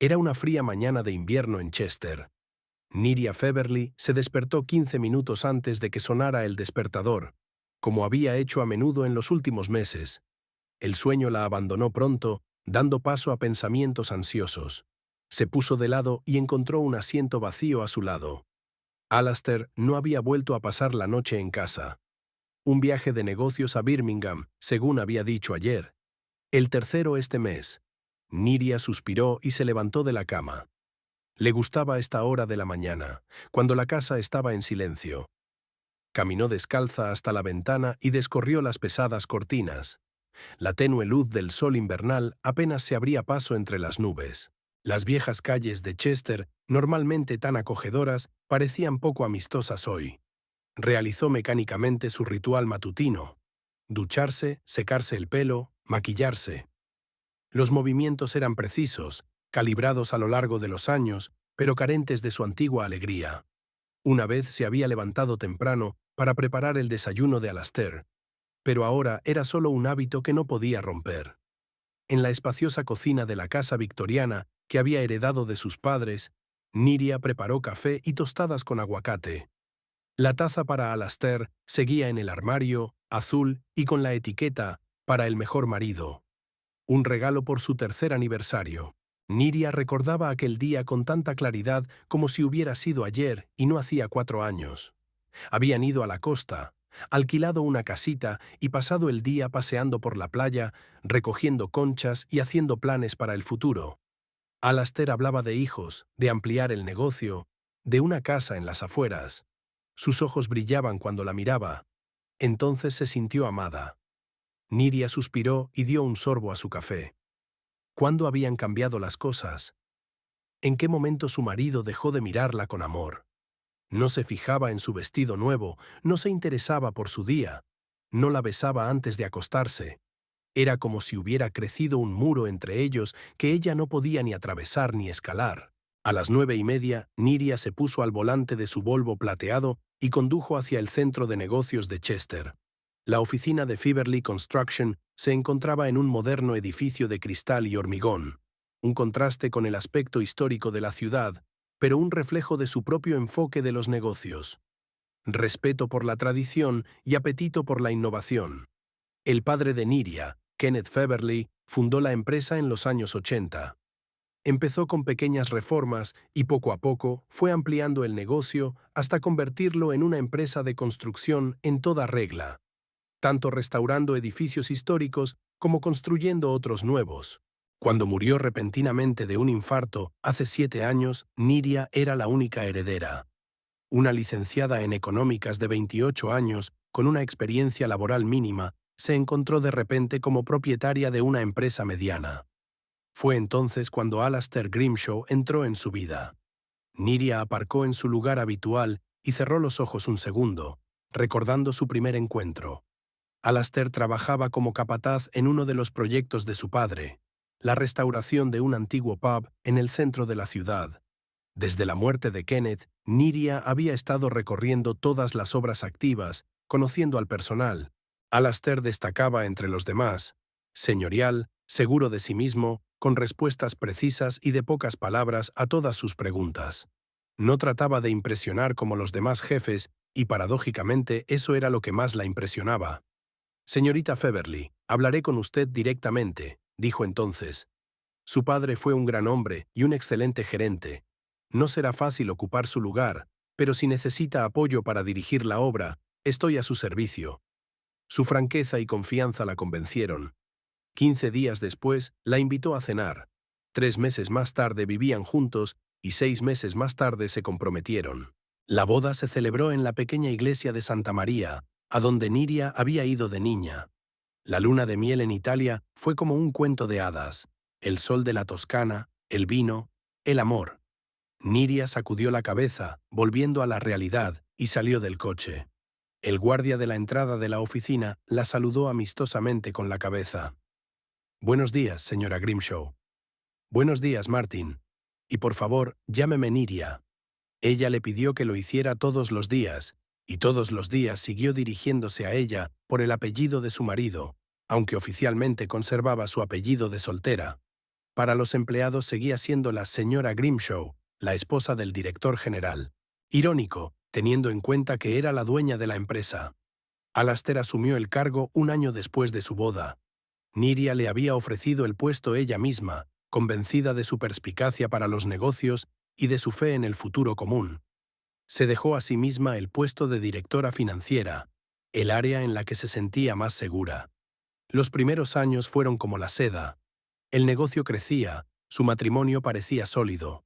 Era una fría mañana de invierno en Chester. Niria Feverly se despertó 15 minutos antes de que sonara el despertador, como había hecho a menudo en los últimos meses. El sueño la abandonó pronto, dando paso a pensamientos ansiosos. Se puso de lado y encontró un asiento vacío a su lado. Alastair no había vuelto a pasar la noche en casa. Un viaje de negocios a Birmingham, según había dicho ayer. El tercero este mes. Niria suspiró y se levantó de la cama. Le gustaba esta hora de la mañana, cuando la casa estaba en silencio. Caminó descalza hasta la ventana y descorrió las pesadas cortinas. La tenue luz del sol invernal apenas se abría paso entre las nubes. Las viejas calles de Chester, normalmente tan acogedoras, parecían poco amistosas hoy. Realizó mecánicamente su ritual matutino: ducharse, secarse el pelo, maquillarse. Los movimientos eran precisos, calibrados a lo largo de los años, pero carentes de su antigua alegría. Una vez se había levantado temprano para preparar el desayuno de Alastair, pero ahora era solo un hábito que no podía romper. En la espaciosa cocina de la casa victoriana que había heredado de sus padres, Niria preparó café y tostadas con aguacate. La taza para Alastair seguía en el armario, azul y con la etiqueta «Para el mejor marido». Un regalo por su tercer aniversario. Niria recordaba aquel día con tanta claridad como si hubiera sido ayer y no hacía 4 años. Habían ido a la costa, alquilado una casita y pasado el día paseando por la playa, recogiendo conchas y haciendo planes para el futuro. Alastair hablaba de hijos, de ampliar el negocio, de una casa en las afueras. Sus ojos brillaban cuando la miraba. Entonces se sintió amada. Niria suspiró y dio un sorbo a su café. ¿Cuándo habían cambiado las cosas? ¿En qué momento su marido dejó de mirarla con amor? No se fijaba en su vestido nuevo, no se interesaba por su día, no la besaba antes de acostarse. Era como si hubiera crecido un muro entre ellos que ella no podía ni atravesar ni escalar. A las 9:30, Niria se puso al volante de su Volvo plateado y condujo hacia el centro de negocios de Chester. La oficina de Feverly Construction se encontraba en un moderno edificio de cristal y hormigón, un contraste con el aspecto histórico de la ciudad, pero un reflejo de su propio enfoque de los negocios. Respeto por la tradición y apetito por la innovación. El padre de Niria, Kenneth Feverly, fundó la empresa en los años 80. Empezó con pequeñas reformas y poco a poco fue ampliando el negocio hasta convertirlo en una empresa de construcción en toda regla, tanto restaurando edificios históricos como construyendo otros nuevos. Cuando murió repentinamente de un infarto hace 7 años, Niria era la única heredera. Una licenciada en económicas de 28 años, con una experiencia laboral mínima, se encontró de repente como propietaria de una empresa mediana. Fue entonces cuando Alastair Grimshaw entró en su vida. Niria aparcó en su lugar habitual y cerró los ojos un segundo, recordando su primer encuentro. Alastair trabajaba como capataz en uno de los proyectos de su padre, la restauración de un antiguo pub en el centro de la ciudad. Desde la muerte de Kenneth, Niria había estado recorriendo todas las obras activas, conociendo al personal. Alastair destacaba entre los demás: señorial, seguro de sí mismo, con respuestas precisas y de pocas palabras a todas sus preguntas. No trataba de impresionar como los demás jefes, y paradójicamente eso era lo que más la impresionaba. «Señorita Feverly, hablaré con usted directamente», dijo entonces. Su padre fue un gran hombre y un excelente gerente. No será fácil ocupar su lugar, pero si necesita apoyo para dirigir la obra, estoy a su servicio. Su franqueza y confianza la convencieron. 15 días después, la invitó a cenar. 3 meses más tarde vivían juntos y 6 meses más tarde se comprometieron. La boda se celebró en la pequeña iglesia de Santa María, a donde Niria había ido de niña. La luna de miel en Italia fue como un cuento de hadas. El sol de la Toscana, el vino, el amor. Niria sacudió la cabeza, volviendo a la realidad, y salió del coche. El guardia de la entrada de la oficina la saludó amistosamente con la cabeza. «Buenos días, señora Grimshaw». «Buenos días, Martin. Y por favor, llámeme Niria». Ella le pidió que lo hiciera todos los días, y todos los días siguió dirigiéndose a ella por el apellido de su marido, aunque oficialmente conservaba su apellido de soltera. Para los empleados seguía siendo la señora Grimshaw, la esposa del director general. Irónico, teniendo en cuenta que era la dueña de la empresa. Alastair asumió el cargo un año después de su boda. Niria le había ofrecido el puesto ella misma, convencida de su perspicacia para los negocios y de su fe en el futuro común. Se dejó a sí misma el puesto de directora financiera, el área en la que se sentía más segura. Los primeros años fueron como la seda. El negocio crecía, su matrimonio parecía sólido.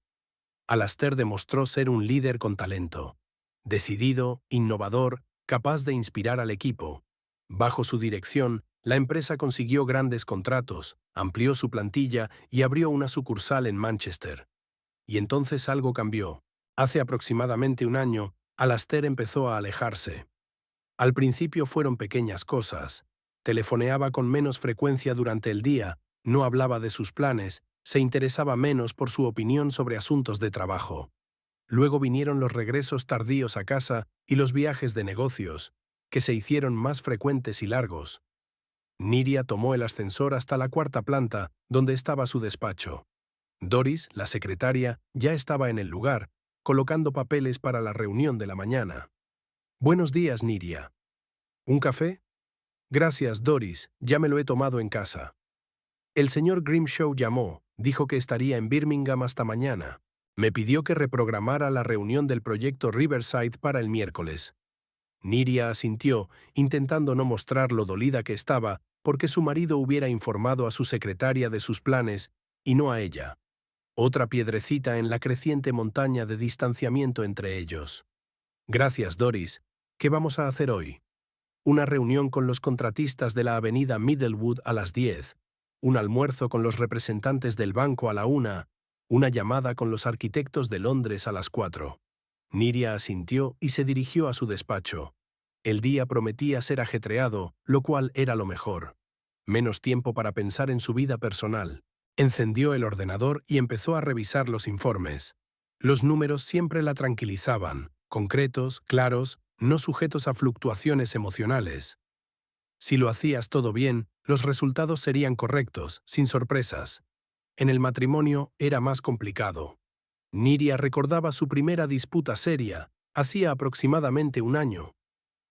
Alastair demostró ser un líder con talento. Decidido, innovador, capaz de inspirar al equipo. Bajo su dirección, la empresa consiguió grandes contratos, amplió su plantilla y abrió una sucursal en Manchester. Y entonces algo cambió. Hace aproximadamente un año, Alastair empezó a alejarse. Al principio fueron pequeñas cosas. Telefoneaba con menos frecuencia durante el día, no hablaba de sus planes, se interesaba menos por su opinión sobre asuntos de trabajo. Luego vinieron los regresos tardíos a casa y los viajes de negocios, que se hicieron más frecuentes y largos. Niria tomó el ascensor hasta la cuarta planta, donde estaba su despacho. Doris, la secretaria, ya estaba en el lugar, colocando papeles para la reunión de la mañana. «Buenos días, Niria. ¿Un café?» «Gracias, Doris, ya me lo he tomado en casa». El señor Grimshaw llamó, dijo que estaría en Birmingham hasta mañana. Me pidió que reprogramara la reunión del proyecto Riverside para el miércoles. Niria asintió, intentando no mostrar lo dolida que estaba porque su marido hubiera informado a su secretaria de sus planes y no a ella. Otra piedrecita en la creciente montaña de distanciamiento entre ellos. «Gracias, Doris. ¿Qué vamos a hacer hoy?» «Una reunión con los contratistas de la avenida Middlewood a las 10, un almuerzo con los representantes del banco a la 1, una llamada con los arquitectos de Londres a las 4. Niria asintió y se dirigió a su despacho. El día prometía ser ajetreado, lo cual era lo mejor. Menos tiempo para pensar en su vida personal. Encendió el ordenador y empezó a revisar los informes. Los números siempre la tranquilizaban, concretos, claros, no sujetos a fluctuaciones emocionales. Si lo hacías todo bien, los resultados serían correctos, sin sorpresas. En el matrimonio era más complicado. Niria recordaba su primera disputa seria, hacía aproximadamente un año.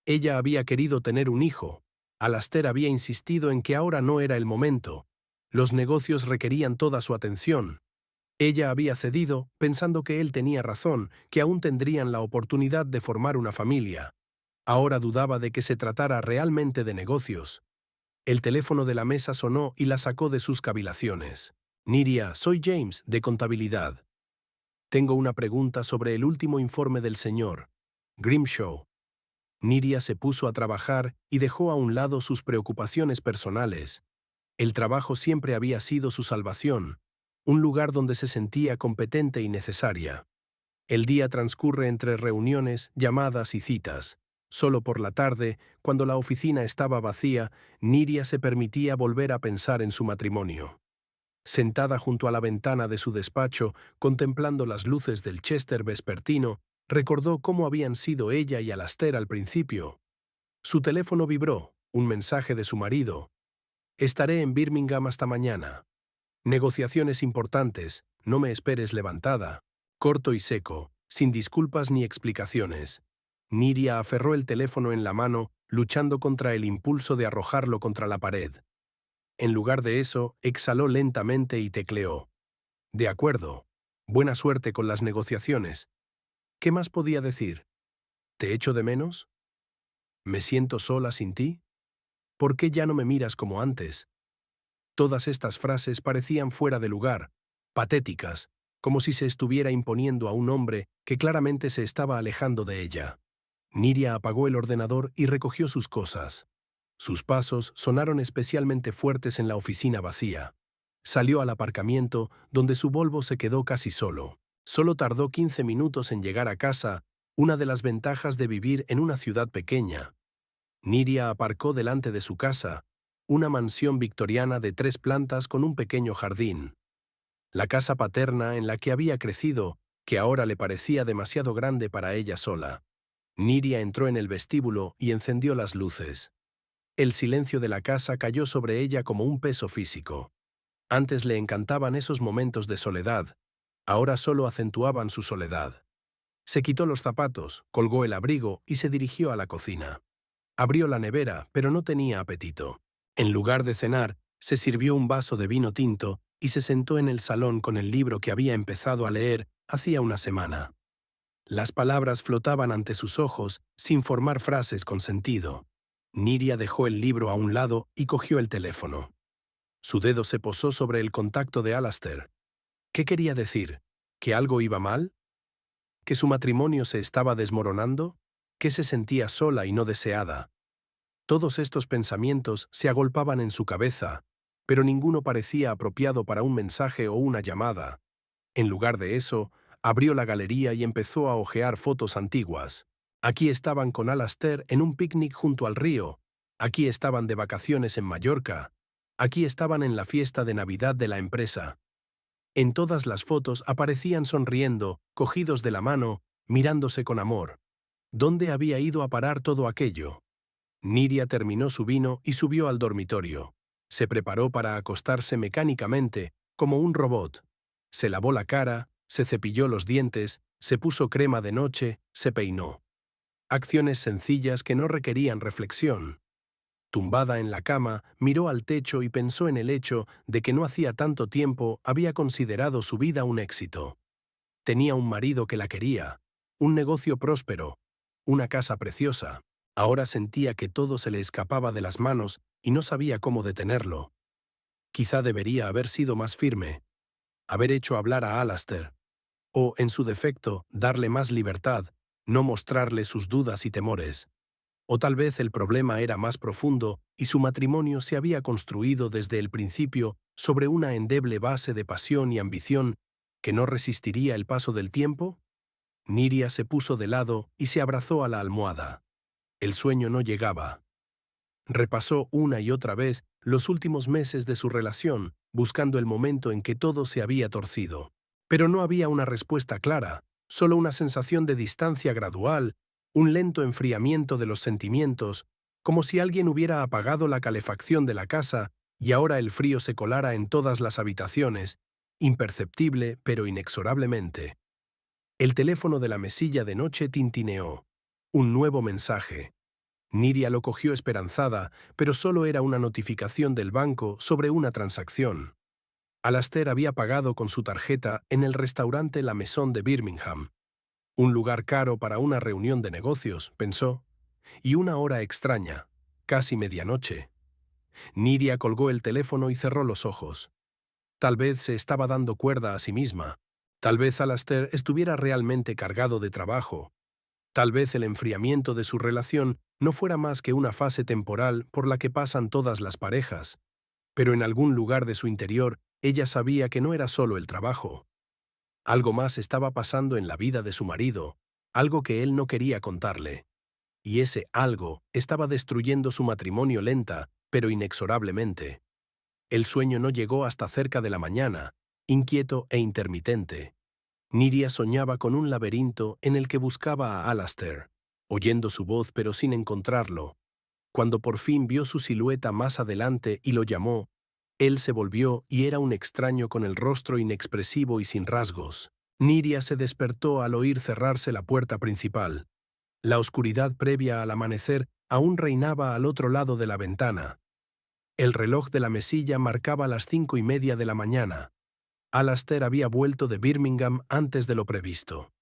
Ella había querido tener un hijo. Alastair había insistido en que ahora no era el momento. Los negocios requerían toda su atención. Ella había cedido, pensando que él tenía razón, que aún tendrían la oportunidad de formar una familia. Ahora dudaba de que se tratara realmente de negocios. El teléfono de la mesa sonó y la sacó de sus cavilaciones. «Niria, soy James, de contabilidad. Tengo una pregunta sobre el último informe del señor Grimshaw». Niria se puso a trabajar y dejó a un lado sus preocupaciones personales. El trabajo siempre había sido su salvación, un lugar donde se sentía competente y necesaria. El día transcurre entre reuniones, llamadas y citas. Solo por la tarde, cuando la oficina estaba vacía, Niria se permitía volver a pensar en su matrimonio. Sentada junto a la ventana de su despacho, contemplando las luces del Chester vespertino, recordó cómo habían sido ella y Alastair al principio. Su teléfono vibró, un mensaje de su marido. «Estaré en Birmingham hasta mañana. Negociaciones importantes, no me esperes levantada». Corto y seco, sin disculpas ni explicaciones. Niria aferró el teléfono en la mano, luchando contra el impulso de arrojarlo contra la pared. En lugar de eso, exhaló lentamente y tecleó. «De acuerdo. Buena suerte con las negociaciones». ¿Qué más podía decir? ¿Te echo de menos? ¿Me siento sola sin ti? ¿Por qué ya no me miras como antes? Todas estas frases parecían fuera de lugar, patéticas, como si se estuviera imponiendo a un hombre que claramente se estaba alejando de ella. Niria apagó el ordenador y recogió sus cosas. Sus pasos sonaron especialmente fuertes en la oficina vacía. Salió al aparcamiento, donde su Volvo se quedó casi solo. Solo tardó 15 minutos en llegar a casa, una de las ventajas de vivir en una ciudad pequeña. Niria aparcó delante de su casa, una mansión victoriana de 3 plantas con un pequeño jardín. La casa paterna en la que había crecido, que ahora le parecía demasiado grande para ella sola. Niria entró en el vestíbulo y encendió las luces. El silencio de la casa cayó sobre ella como un peso físico. Antes le encantaban esos momentos de soledad, ahora solo acentuaban su soledad. Se quitó los zapatos, colgó el abrigo y se dirigió a la cocina. Abrió la nevera, pero no tenía apetito. En lugar de cenar, se sirvió un vaso de vino tinto y se sentó en el salón con el libro que había empezado a leer hacía una semana. Las palabras flotaban ante sus ojos sin formar frases con sentido. Niria dejó el libro a un lado y cogió el teléfono. Su dedo se posó sobre el contacto de Alastair. ¿Qué quería decir? ¿Que algo iba mal? ¿Que su matrimonio se estaba desmoronando? ¿Que se sentía sola y no deseada? Todos estos pensamientos se agolpaban en su cabeza, pero ninguno parecía apropiado para un mensaje o una llamada. En lugar de eso, abrió la galería y empezó a hojear fotos antiguas. Aquí estaban con Alastair en un picnic junto al río. Aquí estaban de vacaciones en Mallorca. Aquí estaban en la fiesta de Navidad de la empresa. En todas las fotos aparecían sonriendo, cogidos de la mano, mirándose con amor. ¿Dónde había ido a parar todo aquello? Niria terminó su vino y subió al dormitorio. Se preparó para acostarse mecánicamente, como un robot. Se lavó la cara, se cepilló los dientes, se puso crema de noche, se peinó. Acciones sencillas que no requerían reflexión. Tumbada en la cama, miró al techo y pensó en el hecho de que no hacía tanto tiempo había considerado su vida un éxito. Tenía un marido que la quería, un negocio próspero, una casa preciosa. Ahora sentía que todo se le escapaba de las manos y no sabía cómo detenerlo. Quizá debería haber sido más firme, haber hecho hablar a Alastair, o, en su defecto, darle más libertad, no mostrarle sus dudas y temores. O tal vez el problema era más profundo y su matrimonio se había construido desde el principio sobre una endeble base de pasión y ambición que no resistiría el paso del tiempo. Niria se puso de lado y se abrazó a la almohada. El sueño no llegaba. Repasó una y otra vez los últimos meses de su relación, buscando el momento en que todo se había torcido. Pero no había una respuesta clara, solo una sensación de distancia gradual, un lento enfriamiento de los sentimientos, como si alguien hubiera apagado la calefacción de la casa y ahora el frío se colara en todas las habitaciones, imperceptible pero inexorablemente. El teléfono de la mesilla de noche tintineó. Un nuevo mensaje. Niria lo cogió esperanzada, pero solo era una notificación del banco sobre una transacción. Alastair había pagado con su tarjeta en el restaurante La Maison de Birmingham. Un lugar caro para una reunión de negocios, pensó, y una hora extraña, casi medianoche. Niria colgó el teléfono y cerró los ojos. Tal vez se estaba dando cuerda a sí misma. Tal vez Alastair estuviera realmente cargado de trabajo. Tal vez el enfriamiento de su relación no fuera más que una fase temporal por la que pasan todas las parejas. Pero en algún lugar de su interior, ella sabía que no era solo el trabajo. Algo más estaba pasando en la vida de su marido, algo que él no quería contarle. Y ese algo estaba destruyendo su matrimonio lenta, pero inexorablemente. El sueño no llegó hasta cerca de la mañana, inquieto e intermitente. Niria soñaba con un laberinto en el que buscaba a Alastair, oyendo su voz pero sin encontrarlo. Cuando por fin vio su silueta más adelante y lo llamó, él se volvió y era un extraño con el rostro inexpresivo y sin rasgos. Niria se despertó al oír cerrarse la puerta principal. La oscuridad previa al amanecer aún reinaba al otro lado de la ventana. El reloj de la mesilla marcaba las 5:30 de la mañana. Alastair había vuelto de Birmingham antes de lo previsto.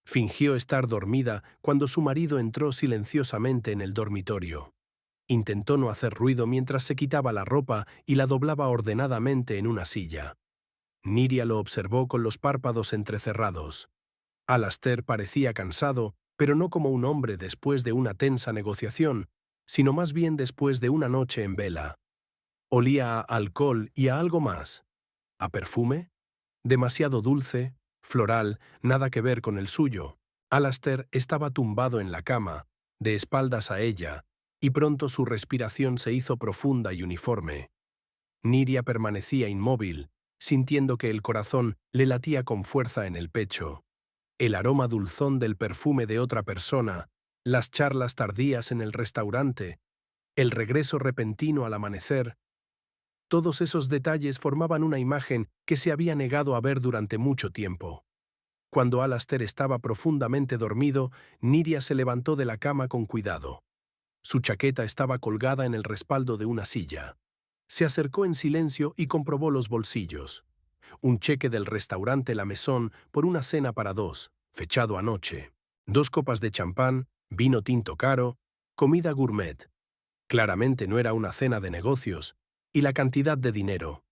Fingió estar dormida cuando su marido entró silenciosamente en el dormitorio. Intentó no hacer ruido mientras se quitaba la ropa y la doblaba ordenadamente en una silla. Niria lo observó con los párpados entrecerrados. Alastair parecía cansado, pero no como un hombre después de una tensa negociación, sino más bien después de una noche en vela. Olía a alcohol y a algo más. ¿A perfume? Demasiado dulce, floral, nada que ver con el suyo. Alastair estaba tumbado en la cama, de espaldas a ella, y pronto su respiración se hizo profunda y uniforme. Niria permanecía inmóvil, sintiendo que el corazón le latía con fuerza en el pecho. El aroma dulzón del perfume de otra persona, las charlas tardías en el restaurante, el regreso repentino al amanecer, Todos esos detalles formaban una imagen que se había negado a ver durante mucho tiempo. Cuando Alastair estaba profundamente dormido, Niria se levantó de la cama con cuidado. Su chaqueta estaba colgada en el respaldo de una silla. Se acercó en silencio y comprobó los bolsillos. Un cheque del restaurante La Maison por una cena para dos, fechado anoche. 2 copas de champán, vino tinto caro, comida gourmet. Claramente no era una cena de negocios. Y la cantidad de dinero.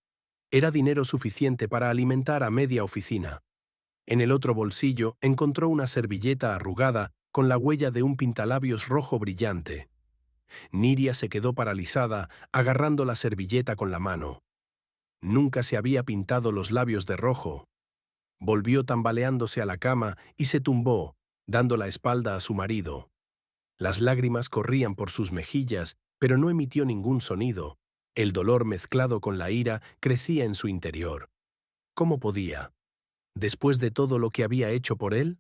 Era dinero suficiente para alimentar a media oficina. En el otro bolsillo encontró una servilleta arrugada con la huella de un pintalabios rojo brillante. Niria se quedó paralizada, agarrando la servilleta con la mano. Nunca se había pintado los labios de rojo. Volvió tambaleándose a la cama y se tumbó, dando la espalda a su marido. Las lágrimas corrían por sus mejillas, pero no emitió ningún sonido. El dolor mezclado con la ira crecía en su interior. ¿Cómo podía? ¿Después de todo lo que había hecho por él?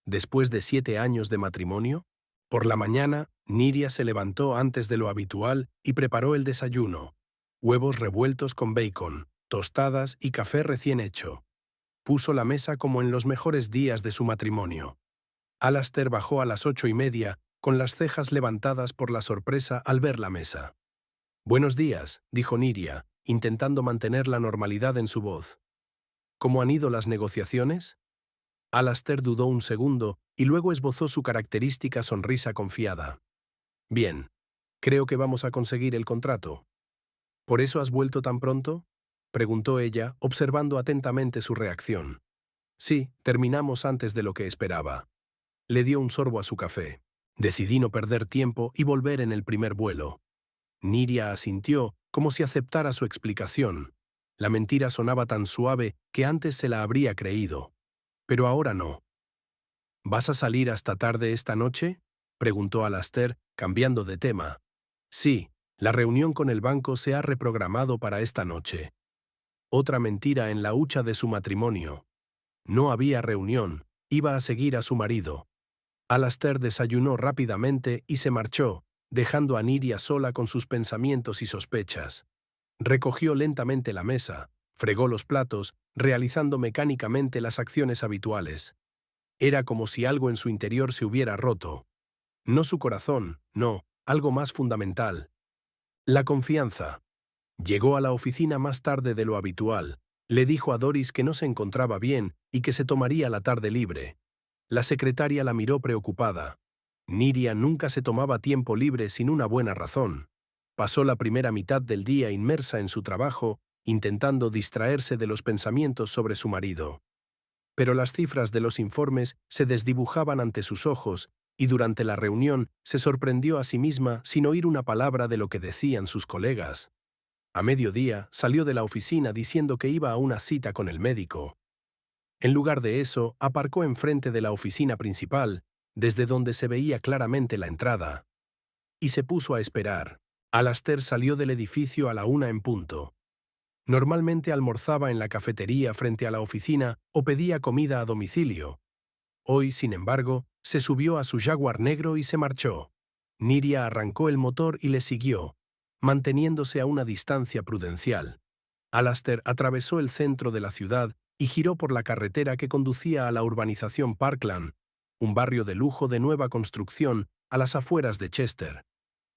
¿Después de 7 años de matrimonio? Por la mañana, Niria se levantó antes de lo habitual y preparó el desayuno. Huevos revueltos con bacon, tostadas y café recién hecho. Puso la mesa como en los mejores días de su matrimonio. Alastair bajó a las 8:30, con las cejas levantadas por la sorpresa al ver la mesa. «Buenos días», dijo Niria, intentando mantener la normalidad en su voz. «¿Cómo han ido las negociaciones?» Alastair dudó un segundo y luego esbozó su característica sonrisa confiada. «Bien, creo que vamos a conseguir el contrato». «¿Por eso has vuelto tan pronto?», preguntó ella, observando atentamente su reacción. «Sí, terminamos antes de lo que esperaba». Le dio un sorbo a su café. «Decidí no perder tiempo y volver en el primer vuelo». Niria asintió, como si aceptara su explicación. La mentira sonaba tan suave que antes se la habría creído. Pero ahora no. «¿Vas a salir hasta tarde esta noche?», preguntó Alastair, cambiando de tema. «Sí, la reunión con el banco se ha reprogramado para esta noche». Otra mentira en la hucha de su matrimonio. No había reunión, iba a seguir a su marido. Alastair desayunó rápidamente y se marchó, dejando a Niria sola con sus pensamientos y sospechas. Recogió lentamente la mesa, fregó los platos, realizando mecánicamente las acciones habituales. Era como si algo en su interior se hubiera roto. No su corazón, no, algo más fundamental. La confianza. Llegó a la oficina más tarde de lo habitual. Le dijo a Doris que no se encontraba bien y que se tomaría la tarde libre. La secretaria la miró preocupada. Niria nunca se tomaba tiempo libre sin una buena razón. Pasó la primera mitad del día inmersa en su trabajo, intentando distraerse de los pensamientos sobre su marido. Pero las cifras de los informes se desdibujaban ante sus ojos y durante la reunión se sorprendió a sí misma sin oír una palabra de lo que decían sus colegas. A mediodía salió de la oficina diciendo que iba a una cita con el médico. En lugar de eso, aparcó enfrente de la oficina principal, desde donde se veía claramente la entrada. Y se puso a esperar. Alastair salió del edificio a la 1 en punto. Normalmente almorzaba en la cafetería frente a la oficina o pedía comida a domicilio. Hoy, sin embargo, se subió a su Jaguar negro y se marchó. Niria arrancó el motor y le siguió, manteniéndose a una distancia prudencial. Alastair atravesó el centro de la ciudad y giró por la carretera que conducía a la urbanización Parkland, un barrio de lujo de nueva construcción a las afueras de Chester.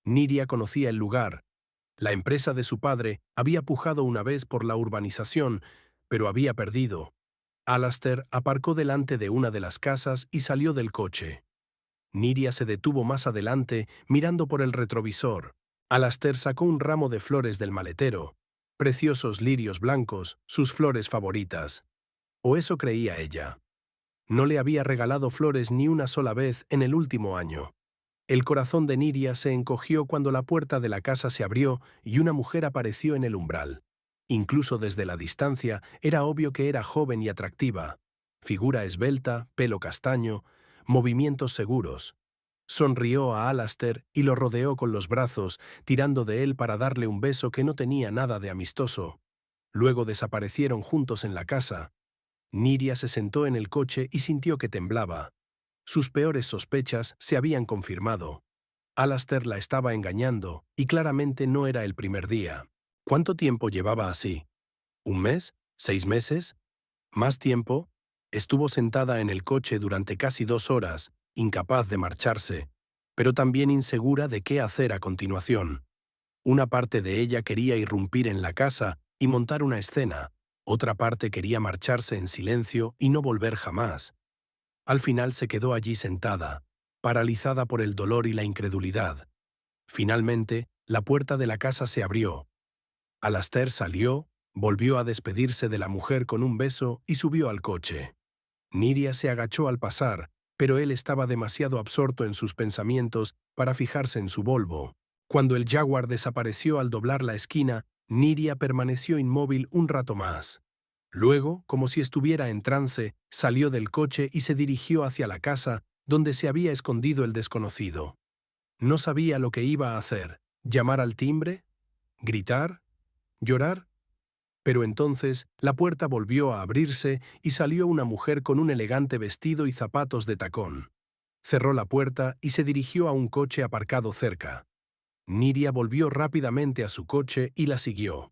Niria conocía el lugar. La empresa de su padre había pujado una vez por la urbanización, pero había perdido. Alastair aparcó delante de una de las casas y salió del coche. Niria se detuvo más adelante, mirando por el retrovisor. Alastair sacó un ramo de flores del maletero. Preciosos lirios blancos, sus flores favoritas. O eso creía ella. No le había regalado flores ni una sola vez en el último año. El corazón de Niria se encogió cuando la puerta de la casa se abrió y una mujer apareció en el umbral. Incluso desde la distancia era obvio que era joven y atractiva. Figura esbelta, pelo castaño, movimientos seguros. Sonrió a Alastair y lo rodeó con los brazos, tirando de él para darle un beso que no tenía nada de amistoso. Luego desaparecieron juntos en la casa. Niria se sentó en el coche y sintió que temblaba. Sus peores sospechas se habían confirmado. Alastair la estaba engañando, y claramente no era el primer día. ¿Cuánto tiempo llevaba así? ¿Un mes? ¿6 meses? ¿Más tiempo? Estuvo sentada en el coche durante casi 2 horas, incapaz de marcharse, pero también insegura de qué hacer a continuación. Una parte de ella quería irrumpir en la casa y montar una escena, otra parte quería marcharse en silencio y no volver jamás. Al final se quedó allí sentada, paralizada por el dolor y la incredulidad. Finalmente, la puerta de la casa se abrió. Alastair salió, volvió a despedirse de la mujer con un beso y subió al coche. Niria se agachó al pasar, pero él estaba demasiado absorto en sus pensamientos para fijarse en su Volvo. Cuando el Jaguar desapareció al doblar la esquina, Niria permaneció inmóvil un rato más. Luego, como si estuviera en trance, salió del coche y se dirigió hacia la casa donde se había escondido el desconocido. No sabía lo que iba a hacer: llamar al timbre, gritar, llorar. Pero entonces la puerta volvió a abrirse y salió una mujer con un elegante vestido y zapatos de tacón. Cerró la puerta y se dirigió a un coche aparcado cerca. Niria volvió rápidamente a su coche y la siguió.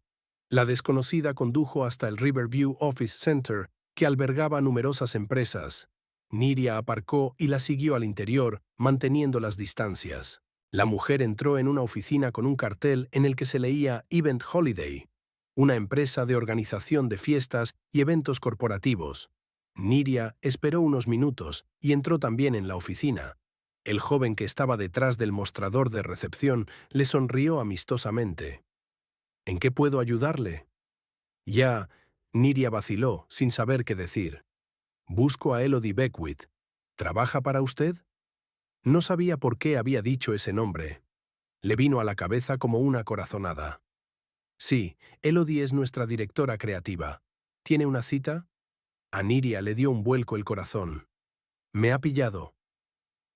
La desconocida condujo hasta el Riverview Office Center, que albergaba numerosas empresas. Niria aparcó y la siguió al interior, manteniendo las distancias. La mujer entró en una oficina con un cartel en el que se leía Event Holiday, una empresa de organización de fiestas y eventos corporativos. Niria esperó unos minutos y entró también en la oficina. El joven que estaba detrás del mostrador de recepción le sonrió amistosamente. ¿En qué puedo ayudarle? Ya, Niria vaciló, sin saber qué decir. Busco a Elodie Beckwith. ¿Trabaja para usted? No sabía por qué había dicho ese nombre. Le vino a la cabeza como una corazonada. Sí, Elodie es nuestra directora creativa. ¿Tiene una cita? A Niria le dio un vuelco el corazón. ¿Me ha pillado?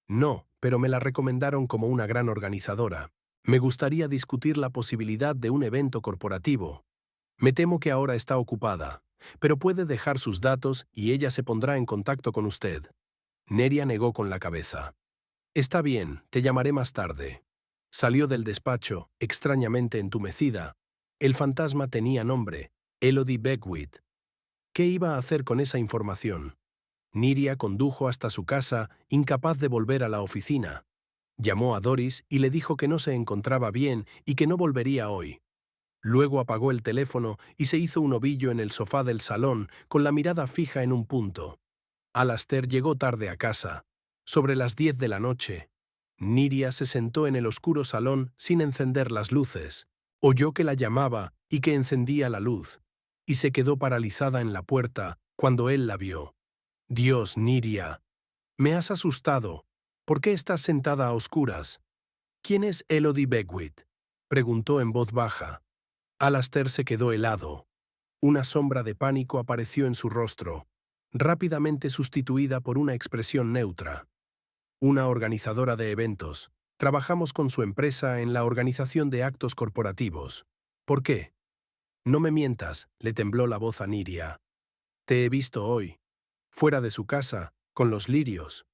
No, pero me la recomendaron como una gran organizadora. Me gustaría discutir la posibilidad de un evento corporativo. Me temo que ahora está ocupada, pero puede dejar sus datos y ella se pondrá en contacto con usted. Neria negó con la cabeza. Está bien, te llamaré más tarde. Salió del despacho, extrañamente entumecida. El fantasma tenía nombre: Elodie Beckwith. ¿Qué iba a hacer con esa información? Niria condujo hasta su casa, incapaz de volver a la oficina. Llamó a Doris y le dijo que no se encontraba bien y que no volvería hoy. Luego apagó el teléfono y se hizo un ovillo en el sofá del salón, con la mirada fija en un punto. Alastair llegó tarde a casa. Sobre las 10 de la noche. Niria se sentó en el oscuro salón sin encender las luces. Oyó que la llamaba y que encendía la luz, y se quedó paralizada en la puerta cuando él la vio. Dios, Niria, me has asustado. ¿Por qué estás sentada a oscuras? ¿Quién es Elodie Beckwith? Preguntó en voz baja. Alastair se quedó helado. Una sombra de pánico apareció en su rostro, rápidamente sustituida por una expresión neutra. Una organizadora de eventos. Trabajamos con su empresa en la organización de actos corporativos. ¿Por qué? No me mientas, le tembló la voz a Niria. Te he visto hoy, fuera de su casa, con los lirios.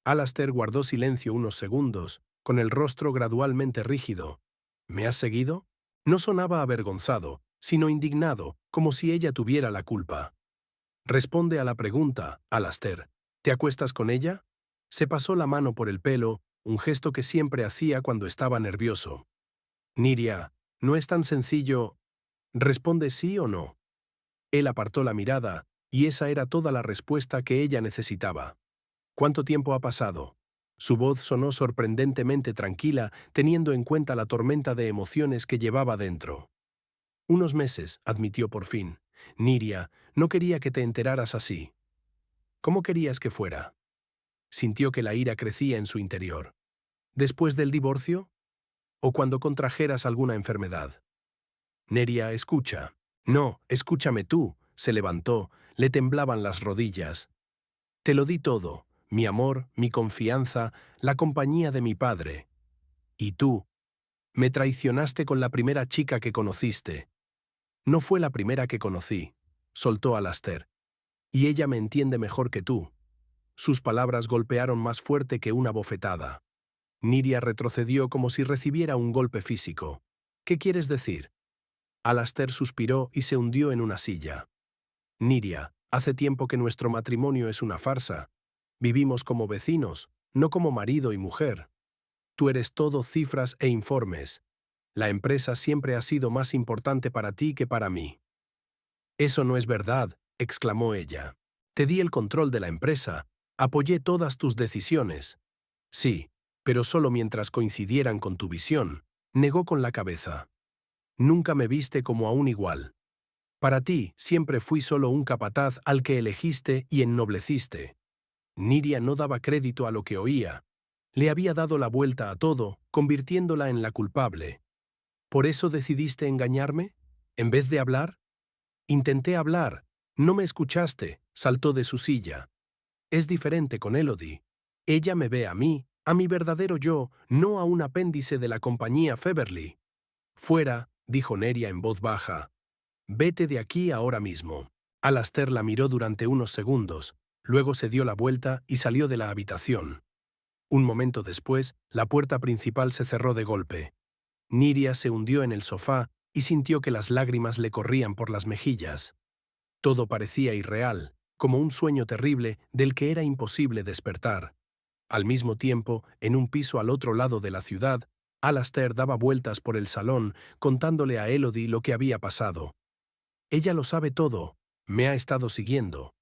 Alastair guardó silencio unos segundos, con el rostro gradualmente rígido. ¿Me has seguido? No sonaba avergonzado, sino indignado, como si ella tuviera la culpa. Responde a la pregunta, Alastair. ¿Te acuestas con ella? Se pasó la mano por el pelo, un gesto que siempre hacía cuando estaba nervioso. Niria, no es tan sencillo. Responde sí o no. Él apartó la mirada, y esa era toda la respuesta que ella necesitaba. ¿Cuánto tiempo ha pasado? Su voz sonó sorprendentemente tranquila, teniendo en cuenta la tormenta de emociones que llevaba dentro. Unos meses, admitió por fin. Niria, no quería que te enteraras así. ¿Cómo querías que fuera? Sintió que la ira crecía en su interior. ¿Después del divorcio? ¿O cuando contrajeras alguna enfermedad? Neria, escucha. No, escúchame tú. Se levantó, le temblaban las rodillas. Te lo di todo, mi amor, mi confianza, la compañía de mi padre. Y tú, me traicionaste con la primera chica que conociste. No fue la primera que conocí, soltó Alastair. Y ella me entiende mejor que tú. Sus palabras golpearon más fuerte que una bofetada. Niria retrocedió como si recibiera un golpe físico. ¿Qué quieres decir? Alastair suspiró y se hundió en una silla. Niria, hace tiempo que nuestro matrimonio es una farsa. Vivimos como vecinos, no como marido y mujer. Tú eres todo cifras e informes. La empresa siempre ha sido más importante para ti que para mí. Eso no es verdad, exclamó ella. Te di el control de la empresa, apoyé todas tus decisiones. Sí, pero solo mientras coincidieran con tu visión, negó con la cabeza. Nunca me viste como a un igual. Para ti siempre fui solo un capataz al que elegiste y ennobleciste. Niria no daba crédito a lo que oía. Le había dado la vuelta a todo, convirtiéndola en la culpable. ¿Por eso decidiste engañarme? ¿En vez de hablar? Intenté hablar. No me escuchaste, saltó de su silla. Es diferente con Elodie. Ella me ve a mi verdadero yo, no a un apéndice de la compañía Feverly. Fuera, dijo Neria en voz baja. Vete de aquí ahora mismo. Alastair la miró durante unos segundos, luego se dio la vuelta y salió de la habitación. Un momento después, la puerta principal se cerró de golpe. Niria se hundió en el sofá y sintió que las lágrimas le corrían por las mejillas. Todo parecía irreal, como un sueño terrible del que era imposible despertar. Al mismo tiempo, en un piso al otro lado de la ciudad, Alastair daba vueltas por el salón, contándole a Elodie lo que había pasado. Ella lo sabe todo, me ha estado siguiendo.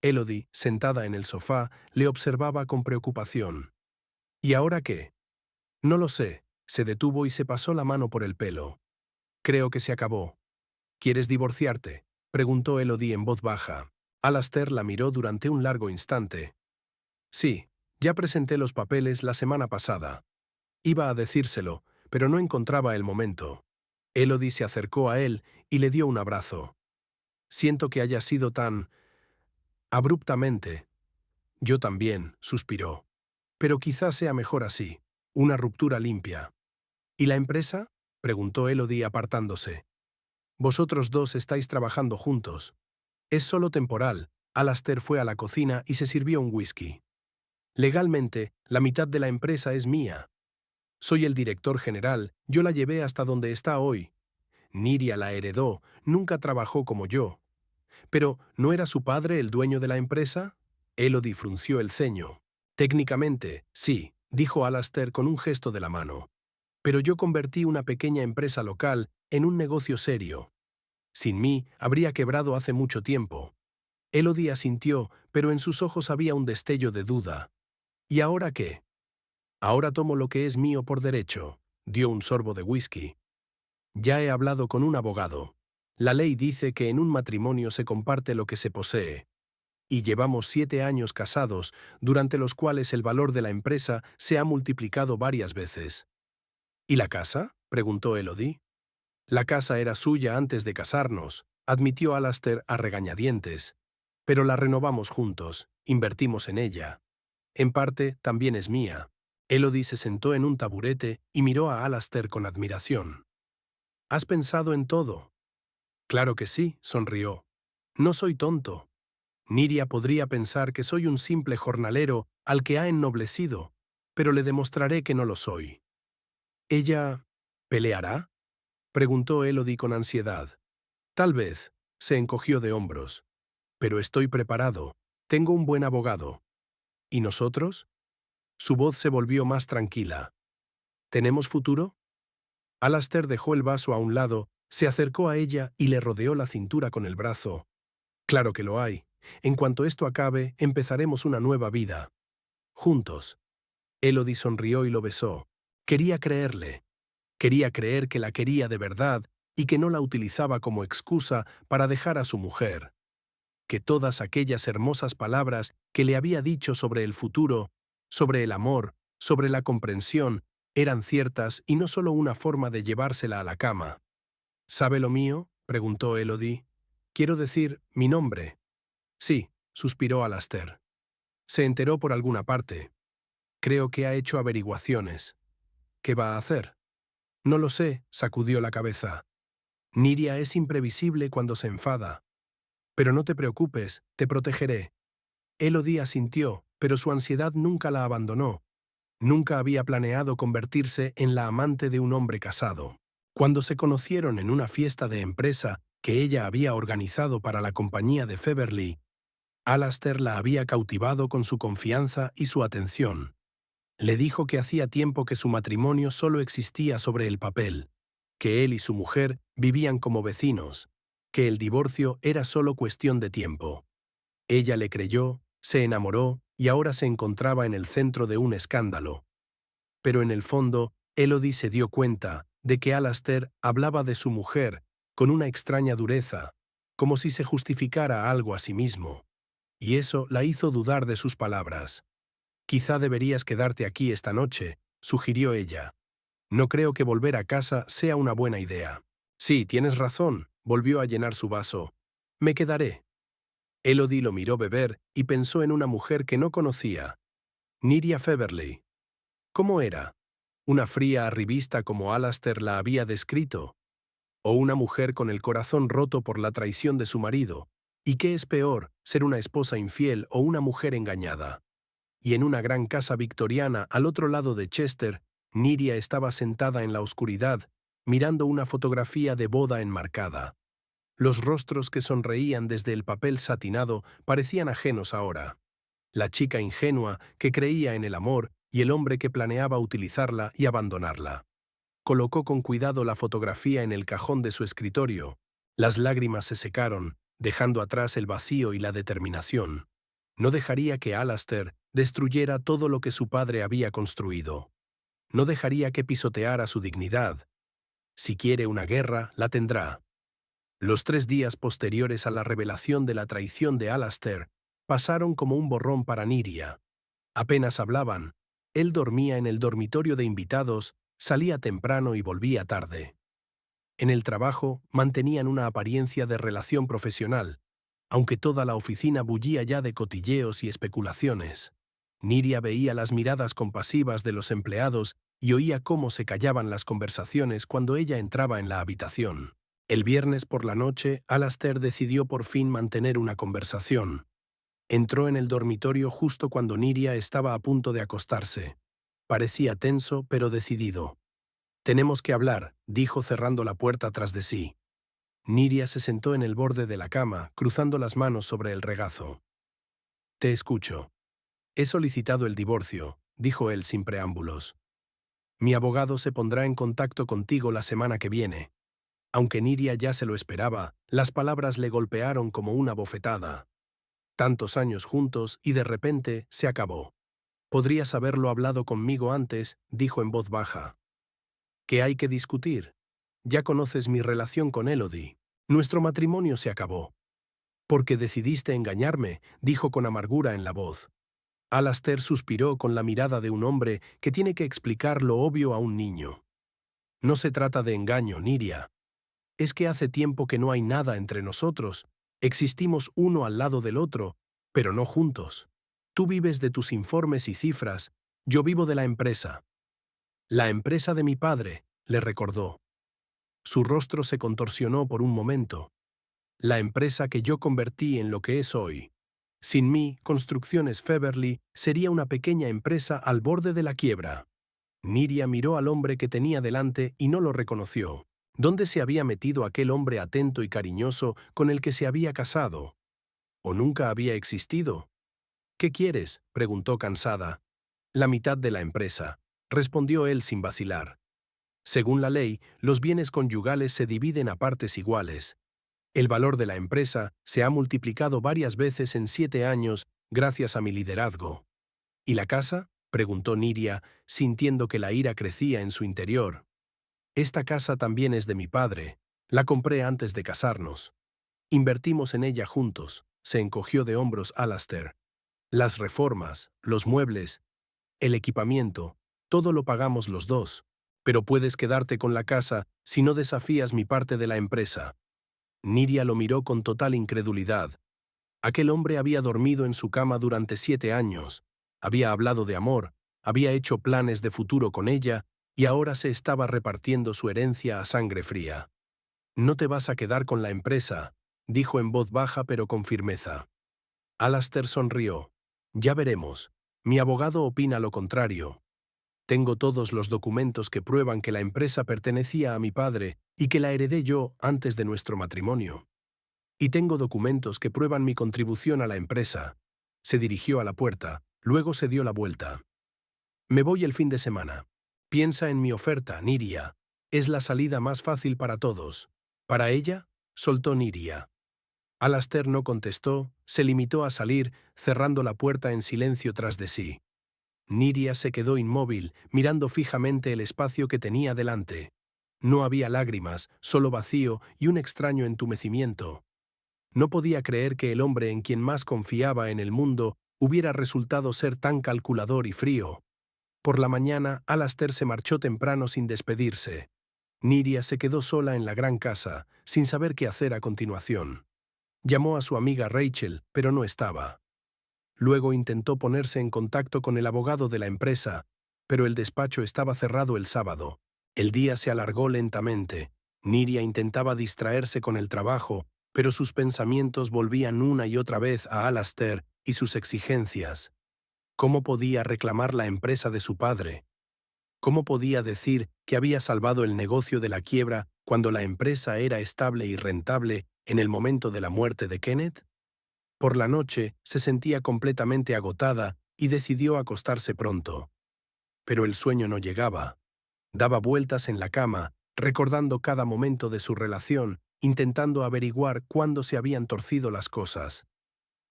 Elodie, sentada en el sofá, le observaba con preocupación. ¿Y ahora qué? No lo sé, se detuvo y se pasó la mano por el pelo. Creo que se acabó. ¿Quieres divorciarte?, preguntó Elodie en voz baja. Alastair la miró durante un largo instante. Sí, ya presenté los papeles la semana pasada. Iba a decírselo, pero no encontraba el momento. Elodie se acercó a él y le dio un abrazo. Siento que haya sido tan abruptamente. Yo también, suspiró. Pero quizás sea mejor así, una ruptura limpia. ¿Y la empresa?, preguntó Elodie apartándose. Vosotros dos estáis trabajando juntos. Es solo temporal. Alastair fue a la cocina y se sirvió un whisky. Legalmente, la mitad de la empresa es mía. Soy el director general, yo la llevé hasta donde está hoy. Niria la heredó, nunca trabajó como yo. Pero, ¿no era su padre el dueño de la empresa? Elodie frunció el ceño. Técnicamente, sí, dijo Alastair con un gesto de la mano. Pero yo convertí una pequeña empresa local en un negocio serio. Sin mí, habría quebrado hace mucho tiempo. Elodie asintió, pero en sus ojos había un destello de duda. ¿Y ahora qué? Ahora tomo lo que es mío por derecho. Dio un sorbo de whisky. Ya he hablado con un abogado. La ley dice que en un matrimonio se comparte lo que se posee. Y llevamos 7 años casados, durante los cuales el valor de la empresa se ha multiplicado varias veces. ¿Y la casa?, preguntó Elodie. La casa era suya antes de casarnos, admitió Alastair a regañadientes. Pero la renovamos juntos, invertimos en ella. En parte, también es mía. Elodie se sentó en un taburete y miró a Alastair con admiración. ¿Has pensado en todo? Claro que sí, sonrió. No soy tonto. Niria podría pensar que soy un simple jornalero al que ha ennoblecido, pero le demostraré que no lo soy. ¿Ella peleará?, preguntó Elodie con ansiedad. Tal vez, se encogió de hombros. Pero estoy preparado. Tengo un buen abogado. ¿Y nosotros? Su voz se volvió más tranquila. ¿Tenemos futuro? Alastair dejó el vaso a un lado, se acercó a ella y le rodeó la cintura con el brazo. Claro que lo hay. En cuanto esto acabe, empezaremos una nueva vida. Juntos. Elodie sonrió y lo besó. Quería creerle. Quería creer que la quería de verdad y que no la utilizaba como excusa para dejar a su mujer. Que todas aquellas hermosas palabras que le había dicho sobre el futuro, sobre el amor, sobre la comprensión, eran ciertas y no solo una forma de llevársela a la cama. ¿Sabe lo mío?, preguntó Elodie. Quiero decir, mi nombre. Sí, suspiró Alastair. Se enteró por alguna parte. Creo que ha hecho averiguaciones. ¿Qué va a hacer? No lo sé, sacudió la cabeza. Niria es imprevisible cuando se enfada. Pero no te preocupes, te protegeré. Elodie asintió, pero su ansiedad nunca la abandonó. Nunca había planeado convertirse en la amante de un hombre casado. Cuando se conocieron en una fiesta de empresa que ella había organizado para la compañía de Feverly, Alastair la había cautivado con su confianza y su atención. Le dijo que hacía tiempo que su matrimonio solo existía sobre el papel, que él y su mujer vivían como vecinos, que el divorcio era solo cuestión de tiempo. Ella le creyó, se enamoró y ahora se encontraba en el centro de un escándalo. Pero en el fondo, Elodie se dio cuenta de que Alastair hablaba de su mujer con una extraña dureza, como si se justificara algo a sí mismo, y eso la hizo dudar de sus palabras. «Quizá deberías quedarte aquí esta noche», sugirió ella. «No creo que volver a casa sea una buena idea». «Sí, tienes razón», volvió a llenar su vaso. «Me quedaré». Elodie lo miró beber y pensó en una mujer que no conocía. Niria Feverly. ¿Cómo era? ¿Una fría arribista como Alastair la había descrito? ¿O una mujer con el corazón roto por la traición de su marido? ¿Y qué es peor, ser una esposa infiel o una mujer engañada? Y en una gran casa victoriana al otro lado de Chester, Niria estaba sentada en la oscuridad, mirando una fotografía de boda enmarcada. Los rostros que sonreían desde el papel satinado parecían ajenos ahora. La chica ingenua que creía en el amor y el hombre que planeaba utilizarla y abandonarla. Colocó con cuidado la fotografía en el cajón de su escritorio. Las lágrimas se secaron, dejando atrás el vacío y la determinación. No dejaría que Alastair destruyera todo lo que su padre había construido. No dejaría que pisoteara su dignidad. Si quiere una guerra, la tendrá. Los 3 días posteriores a la revelación de la traición de Alastair pasaron como un borrón para Niria. Apenas hablaban. Él dormía en el dormitorio de invitados, salía temprano y volvía tarde. En el trabajo mantenían una apariencia de relación profesional, aunque toda la oficina bullía ya de cotilleos y especulaciones. Niria veía las miradas compasivas de los empleados y oía cómo se callaban las conversaciones cuando ella entraba en la habitación. El viernes por la noche, Alastair decidió por fin mantener una conversación. Entró en el dormitorio justo cuando Niria estaba a punto de acostarse. Parecía tenso, pero decidido. «Tenemos que hablar», dijo cerrando la puerta tras de sí. Niria se sentó en el borde de la cama, cruzando las manos sobre el regazo. «Te escucho». «He solicitado el divorcio», dijo él sin preámbulos. «Mi abogado se pondrá en contacto contigo la semana que viene». Aunque Niria ya se lo esperaba, las palabras le golpearon como una bofetada. Tantos años juntos y de repente se acabó. «Podrías haberlo hablado conmigo antes», dijo en voz baja. «¿Qué hay que discutir? Ya conoces mi relación con Elodie. Nuestro matrimonio se acabó». «Porque decidiste engañarme», dijo con amargura en la voz. Alastair suspiró con la mirada de un hombre que tiene que explicar lo obvio a un niño. «No se trata de engaño, Niria. Es que hace tiempo que no hay nada entre nosotros. Existimos uno al lado del otro, pero no juntos. Tú vives de tus informes y cifras, yo vivo de la empresa». «La empresa de mi padre», le recordó. Su rostro se contorsionó por un momento. «La empresa que yo convertí en lo que es hoy. Sin mí, Construcciones Feverly sería una pequeña empresa al borde de la quiebra». Niria miró al hombre que tenía delante y no lo reconoció. ¿Dónde se había metido aquel hombre atento y cariñoso con el que se había casado? ¿O nunca había existido? «¿Qué quieres?», preguntó cansada. «La mitad de la empresa», respondió él sin vacilar. Según la ley, los bienes conyugales se dividen a partes iguales. El valor de la empresa se ha multiplicado varias veces en 7 años gracias a mi liderazgo. «¿Y la casa?», preguntó Niria, sintiendo que la ira crecía en su interior. «Esta casa también es de mi padre. La compré antes de casarnos. Invertimos en ella juntos», se encogió de hombros Alastair. «Las reformas, los muebles, el equipamiento, todo lo pagamos los dos. Pero puedes quedarte con la casa si no desafías mi parte de la empresa». Niria lo miró con total incredulidad. Aquel hombre había dormido en su cama durante 7 años, había hablado de amor, había hecho planes de futuro con ella y ahora se estaba repartiendo su herencia a sangre fría. «No te vas a quedar con la empresa», dijo en voz baja pero con firmeza. Alastair sonrió. «Ya veremos. Mi abogado opina lo contrario». Tengo todos los documentos que prueban que la empresa pertenecía a mi padre y que la heredé yo antes de nuestro matrimonio. Y tengo documentos que prueban mi contribución a la empresa. Se dirigió a la puerta, luego se dio la vuelta. Me voy el fin de semana. Piensa en mi oferta, Niria. Es la salida más fácil para todos. ¿Para ella? Soltó Niria. Alastair no contestó, se limitó a salir, cerrando la puerta en silencio tras de sí. Niria se quedó inmóvil, mirando fijamente el espacio que tenía delante. No había lágrimas, solo vacío y un extraño entumecimiento. No podía creer que el hombre en quien más confiaba en el mundo hubiera resultado ser tan calculador y frío. Por la mañana, Alastair se marchó temprano sin despedirse. Niria se quedó sola en la gran casa, sin saber qué hacer a continuación. Llamó a su amiga Rachel, pero no estaba. Luego intentó ponerse en contacto con el abogado de la empresa, pero el despacho estaba cerrado el sábado. El día se alargó lentamente. Niria intentaba distraerse con el trabajo, pero sus pensamientos volvían una y otra vez a Alastair y sus exigencias. ¿Cómo podía reclamar la empresa de su padre? ¿Cómo podía decir que había salvado el negocio de la quiebra cuando la empresa era estable y rentable en el momento de la muerte de Kenneth? Por la noche se sentía completamente agotada y decidió acostarse pronto. Pero el sueño no llegaba. Daba vueltas en la cama, recordando cada momento de su relación, intentando averiguar cuándo se habían torcido las cosas.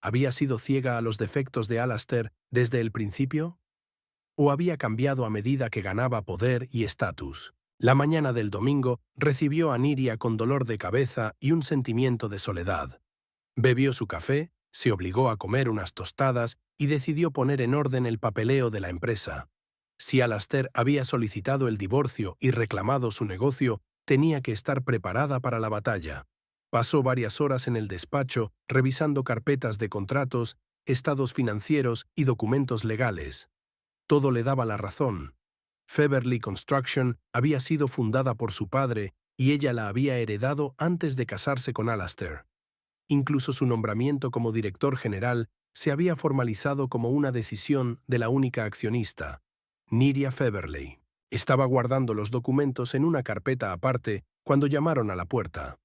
¿Había sido ciega a los defectos de Alastair desde el principio? ¿O había cambiado a medida que ganaba poder y estatus? La mañana del domingo recibió a Niria con dolor de cabeza y un sentimiento de soledad. Bebió su café, se obligó a comer unas tostadas y decidió poner en orden el papeleo de la empresa. Si Alastair había solicitado el divorcio y reclamado su negocio, tenía que estar preparada para la batalla. Pasó varias horas en el despacho revisando carpetas de contratos, estados financieros y documentos legales. Todo le daba la razón. Feverly Construction había sido fundada por su padre y ella la había heredado antes de casarse con Alastair. Incluso su nombramiento como director general se había formalizado como una decisión de la única accionista, Niria Feverley. Estaba guardando los documentos en una carpeta aparte cuando llamaron a la puerta.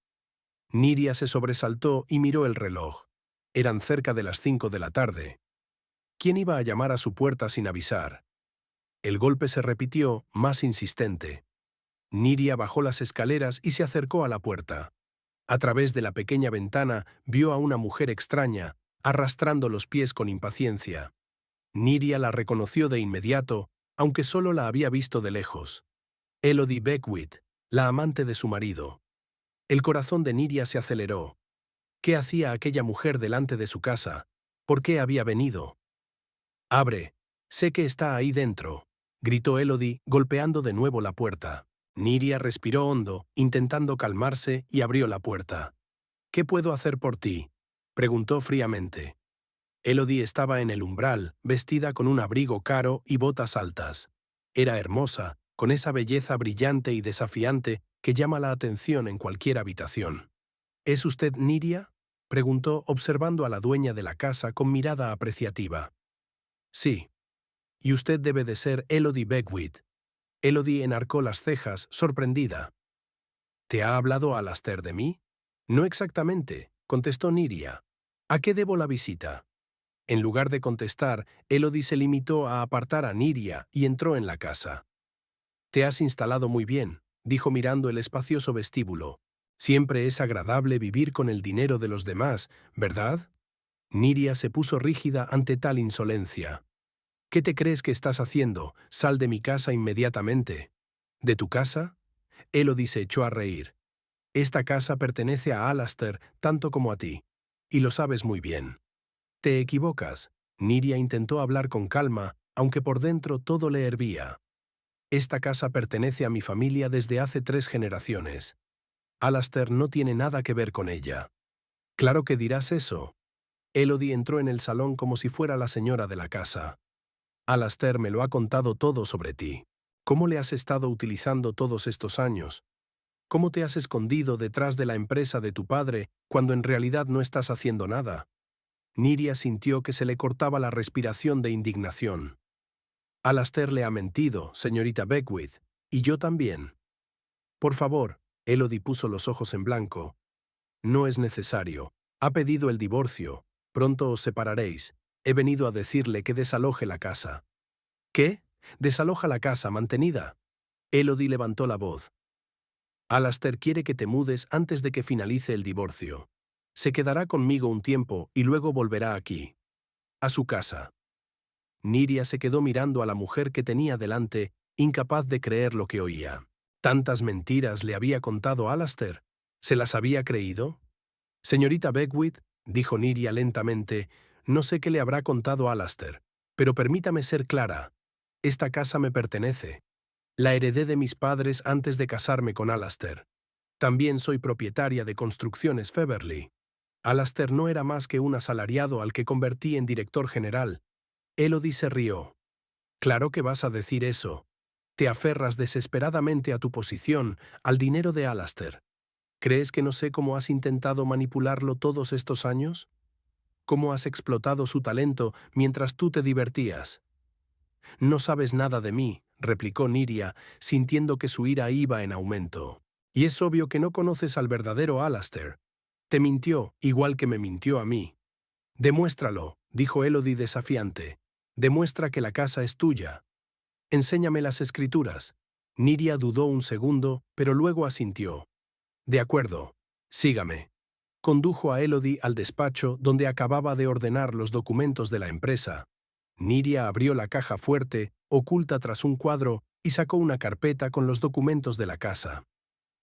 Niria se sobresaltó y miró el reloj. Eran cerca de las 5 de la tarde. ¿Quién iba a llamar a su puerta sin avisar? El golpe se repitió, más insistente. Niria bajó las escaleras y se acercó a la puerta. A través de la pequeña ventana vio a una mujer extraña, arrastrando los pies con impaciencia. Niria la reconoció de inmediato, aunque solo la había visto de lejos. Elodie Beckwith, la amante de su marido. El corazón de Niria se aceleró. ¿Qué hacía aquella mujer delante de su casa? ¿Por qué había venido? «Abre. Sé que está ahí dentro», gritó Elodie, golpeando de nuevo la puerta. Niria respiró hondo, intentando calmarse, y abrió la puerta. «¿Qué puedo hacer por ti?», preguntó fríamente. Elodie estaba en el umbral, vestida con un abrigo caro y botas altas. Era hermosa, con esa belleza brillante y desafiante que llama la atención en cualquier habitación. «¿Es usted Niria?», preguntó, observando a la dueña de la casa con mirada apreciativa. «Sí. Y usted debe de ser Elodie Beckwith». Elodie enarcó las cejas, sorprendida. «¿Te ha hablado Alastair de mí?». «No exactamente», contestó Niria. «¿A qué debo la visita?». En lugar de contestar, Elodie se limitó a apartar a Niria y entró en la casa. «Te has instalado muy bien», dijo mirando el espacioso vestíbulo. «Siempre es agradable vivir con el dinero de los demás, ¿verdad?». Niria se puso rígida ante tal insolencia. «¿Qué te crees que estás haciendo? Sal de mi casa inmediatamente». «¿De tu casa?». Elodie se echó a reír. «Esta casa pertenece a Alastair tanto como a ti. Y lo sabes muy bien». «Te equivocas». Niria intentó hablar con calma, aunque por dentro todo le hervía. «Esta casa pertenece a mi familia desde hace 3 generaciones. Alastair no tiene nada que ver con ella». «Claro que dirás eso». Elodie entró en el salón como si fuera la señora de la casa. «Alastair me lo ha contado todo sobre ti. ¿Cómo le has estado utilizando todos estos años? ¿Cómo te has escondido detrás de la empresa de tu padre cuando en realidad no estás haciendo nada?». Niria sintió que se le cortaba la respiración de indignación. Alastair le ha mentido, señorita Beckwith, y yo también. Por favor, Elodie puso los ojos en blanco. No es necesario. Ha pedido el divorcio. Pronto os separaréis. He venido a decirle que desaloje la casa. ¿Qué? Desaloja la casa mantenida. Elodie levantó la voz. Alastair quiere que te mudes antes de que finalice el divorcio. Se quedará conmigo un tiempo y luego volverá aquí. A su casa. Nydia se quedó mirando a la mujer que tenía delante, incapaz de creer lo que oía. ¿Tantas mentiras le había contado Alastair? ¿Se las había creído? Señorita Beckwith, dijo Nydia lentamente, no sé qué le habrá contado Alastair, pero permítame ser clara. Esta casa me pertenece. La heredé de mis padres antes de casarme con Alastair. También soy propietaria de Construcciones Feverly. Alastair no era más que un asalariado al que convertí en director general. Elodie se rió. Claro que vas a decir eso. Te aferras desesperadamente a tu posición, al dinero de Alastair. ¿Crees que no sé cómo has intentado manipularlo todos estos años? ¿Cómo has explotado su talento mientras tú te divertías? No sabes nada de mí, replicó Nydia, sintiendo que su ira iba en aumento. Y es obvio que no conoces al verdadero Alastair. Te mintió, igual que me mintió a mí. Demuéstralo, dijo Elodie desafiante. Demuestra que la casa es tuya. Enséñame las escrituras. Nydia dudó un segundo, pero luego asintió. De acuerdo. Sígame. Condujo a Elodie al despacho donde acababa de ordenar los documentos de la empresa. Nydia abrió la caja fuerte, oculta tras un cuadro, y sacó una carpeta con los documentos de la casa.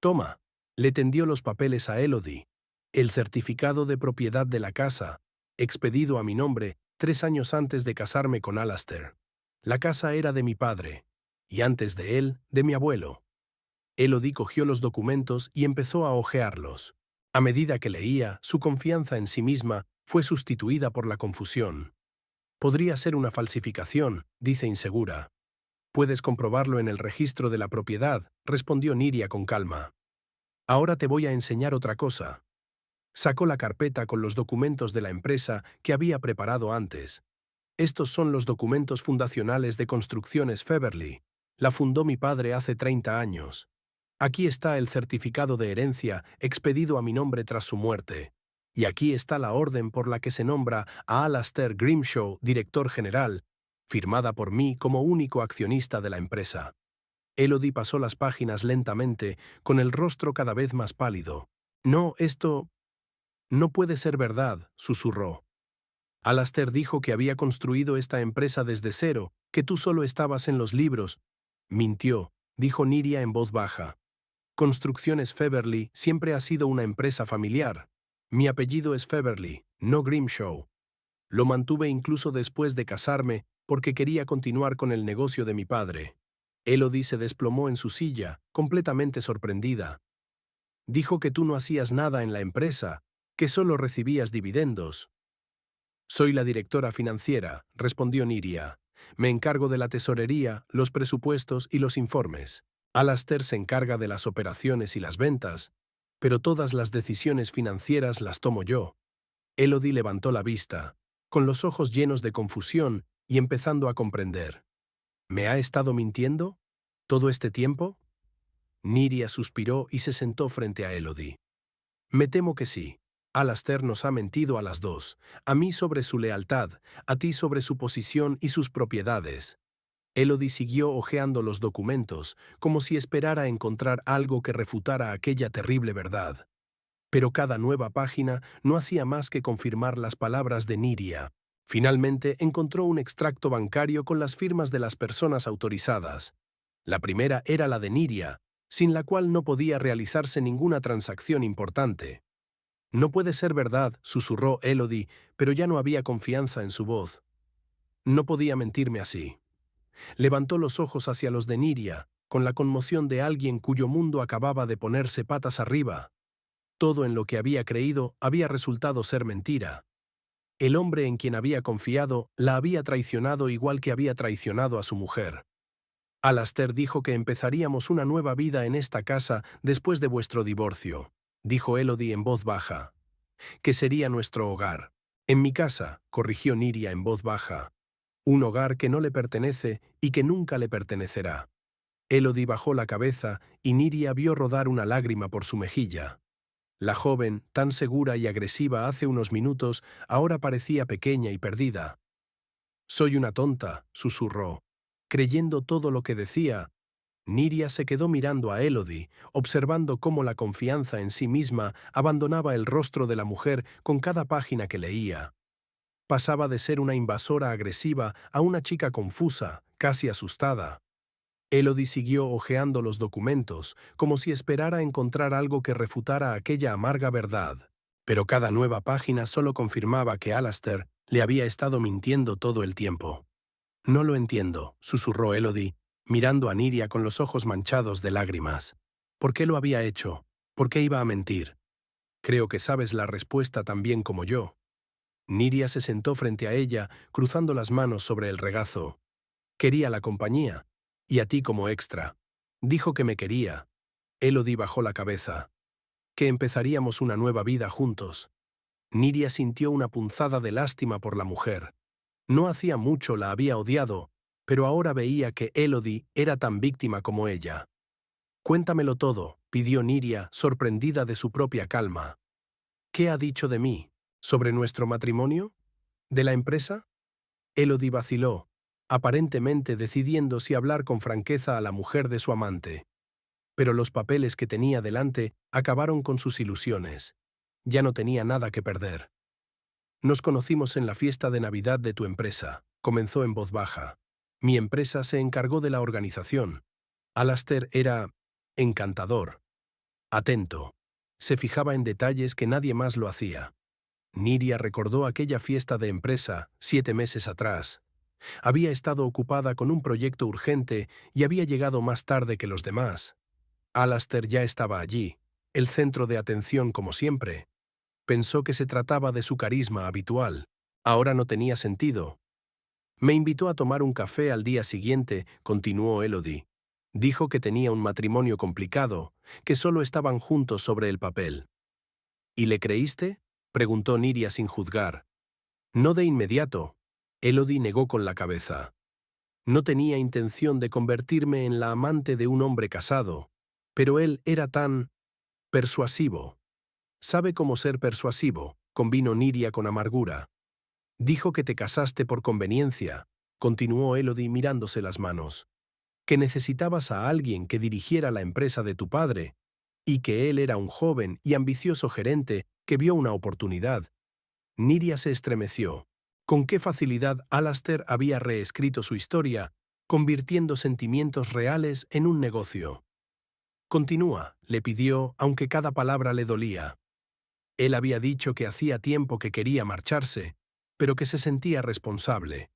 Toma. Le tendió los papeles a Elodie. El certificado de propiedad de la casa, expedido a mi nombre 3 años antes de casarme con Alastair. La casa era de mi padre, y antes de él, de mi abuelo. Elodie cogió los documentos y empezó a hojearlos. A medida que leía, su confianza en sí misma fue sustituida por la confusión. Podría ser una falsificación, dice insegura. Puedes comprobarlo en el registro de la propiedad, respondió Nydia con calma. Ahora te voy a enseñar otra cosa. Sacó la carpeta con los documentos de la empresa que había preparado antes. Estos son los documentos fundacionales de Construcciones Feverly. La fundó mi padre hace 30 años. Aquí está el certificado de herencia expedido a mi nombre tras su muerte. Y aquí está la orden por la que se nombra a Alastair Grimshaw director general, firmada por mí como único accionista de la empresa. Elodie pasó las páginas lentamente, con el rostro cada vez más pálido. No, esto no puede ser verdad, susurró. Alastair dijo que había construido esta empresa desde cero, que tú solo estabas en los libros. Mintió, dijo Nydia en voz baja. Construcciones Feverly siempre ha sido una empresa familiar. Mi apellido es Feverly, no Grimshaw. Lo mantuve incluso después de casarme porque quería continuar con el negocio de mi padre. Elodie se desplomó en su silla, completamente sorprendida. Dijo que tú no hacías nada en la empresa, que solo recibías dividendos. Soy la directora financiera, respondió Nydia. Me encargo de la tesorería, los presupuestos y los informes. Alastair se encarga de las operaciones y las ventas, pero todas las decisiones financieras las tomo yo. Elodie levantó la vista, con los ojos llenos de confusión y empezando a comprender. ¿Me ha estado mintiendo? ¿Todo este tiempo? Nydia suspiró y se sentó frente a Elodie. Me temo que sí. Alastair nos ha mentido a las dos, a mí sobre su lealtad, a ti sobre su posición y sus propiedades. Elodie siguió hojeando los documentos, como si esperara encontrar algo que refutara aquella terrible verdad. Pero cada nueva página no hacía más que confirmar las palabras de Nydia. Finalmente encontró un extracto bancario con las firmas de las personas autorizadas. La primera era la de Nydia, sin la cual no podía realizarse ninguna transacción importante. No puede ser verdad, susurró Elodie, pero ya no había confianza en su voz. No podía mentirme así. Levantó los ojos hacia los de Nydia, con la conmoción de alguien cuyo mundo acababa de ponerse patas arriba. Todo en lo que había creído había resultado ser mentira. El hombre en quien había confiado la había traicionado igual que había traicionado a su mujer. Alastair dijo que empezaríamos una nueva vida en esta casa después de vuestro divorcio, dijo Elodie en voz baja. Que sería nuestro hogar. En mi casa, corrigió Nydia en voz baja. Un hogar que no le pertenece y que nunca le pertenecerá. Elodie bajó la cabeza y Niria vio rodar una lágrima por su mejilla. La joven, tan segura y agresiva hace unos minutos, ahora parecía pequeña y perdida. «Soy una tonta», susurró. Creyendo todo lo que decía, Niria se quedó mirando a Elodie, observando cómo la confianza en sí misma abandonaba el rostro de la mujer con cada página que leía. Pasaba de ser una invasora agresiva a una chica confusa, casi asustada. Elodie siguió hojeando los documentos, como si esperara encontrar algo que refutara aquella amarga verdad. Pero cada nueva página solo confirmaba que Alastair le había estado mintiendo todo el tiempo. «No lo entiendo», susurró Elodie, mirando a Niria con los ojos manchados de lágrimas. «¿Por qué lo había hecho? ¿Por qué iba a mentir? Creo que sabes la respuesta tan bien como yo». Niria se sentó frente a ella, cruzando las manos sobre el regazo. «Quería la compañía, y a ti como extra. Dijo que me quería». Elodie bajó la cabeza. «Que empezaríamos una nueva vida juntos». Niria sintió una punzada de lástima por la mujer. No hacía mucho la había odiado, pero ahora veía que Elodie era tan víctima como ella. «Cuéntamelo todo», pidió Niria, sorprendida de su propia calma. «¿Qué ha dicho de mí? ¿Sobre nuestro matrimonio? ¿De la empresa?» Elodie vaciló, aparentemente decidiendo si hablar con franqueza a la mujer de su amante. Pero los papeles que tenía delante acabaron con sus ilusiones. Ya no tenía nada que perder. «Nos conocimos en la fiesta de Navidad de tu empresa», comenzó en voz baja. «Mi empresa se encargó de la organización. Alastair era encantador, atento. Se fijaba en detalles que nadie más lo hacía». Niria recordó aquella fiesta de empresa 7 meses atrás. Había estado ocupada con un proyecto urgente y había llegado más tarde que los demás. Alastair ya estaba allí, el centro de atención como siempre. Pensó que se trataba de su carisma habitual. Ahora no tenía sentido. «Me invitó a tomar un café al día siguiente», continuó Elodie. «Dijo que tenía un matrimonio complicado, que solo estaban juntos sobre el papel». «¿Y le creíste?», preguntó Niria sin juzgar. «No de inmediato». Elodie negó con la cabeza. «No tenía intención de convertirme en la amante de un hombre casado, pero él era tan persuasivo». «Sabe cómo ser persuasivo», convino Niria con amargura. «Dijo que te casaste por conveniencia», continuó Elodie mirándose las manos. «Que necesitabas a alguien que dirigiera la empresa de tu padre, y que él era un joven y ambicioso gerente que vio una oportunidad». Niria se estremeció. Con qué facilidad Alastair había reescrito su historia, convirtiendo sentimientos reales en un negocio. «Continúa», le pidió, aunque cada palabra le dolía. Él había dicho que hacía tiempo que quería marcharse, pero que se sentía responsable,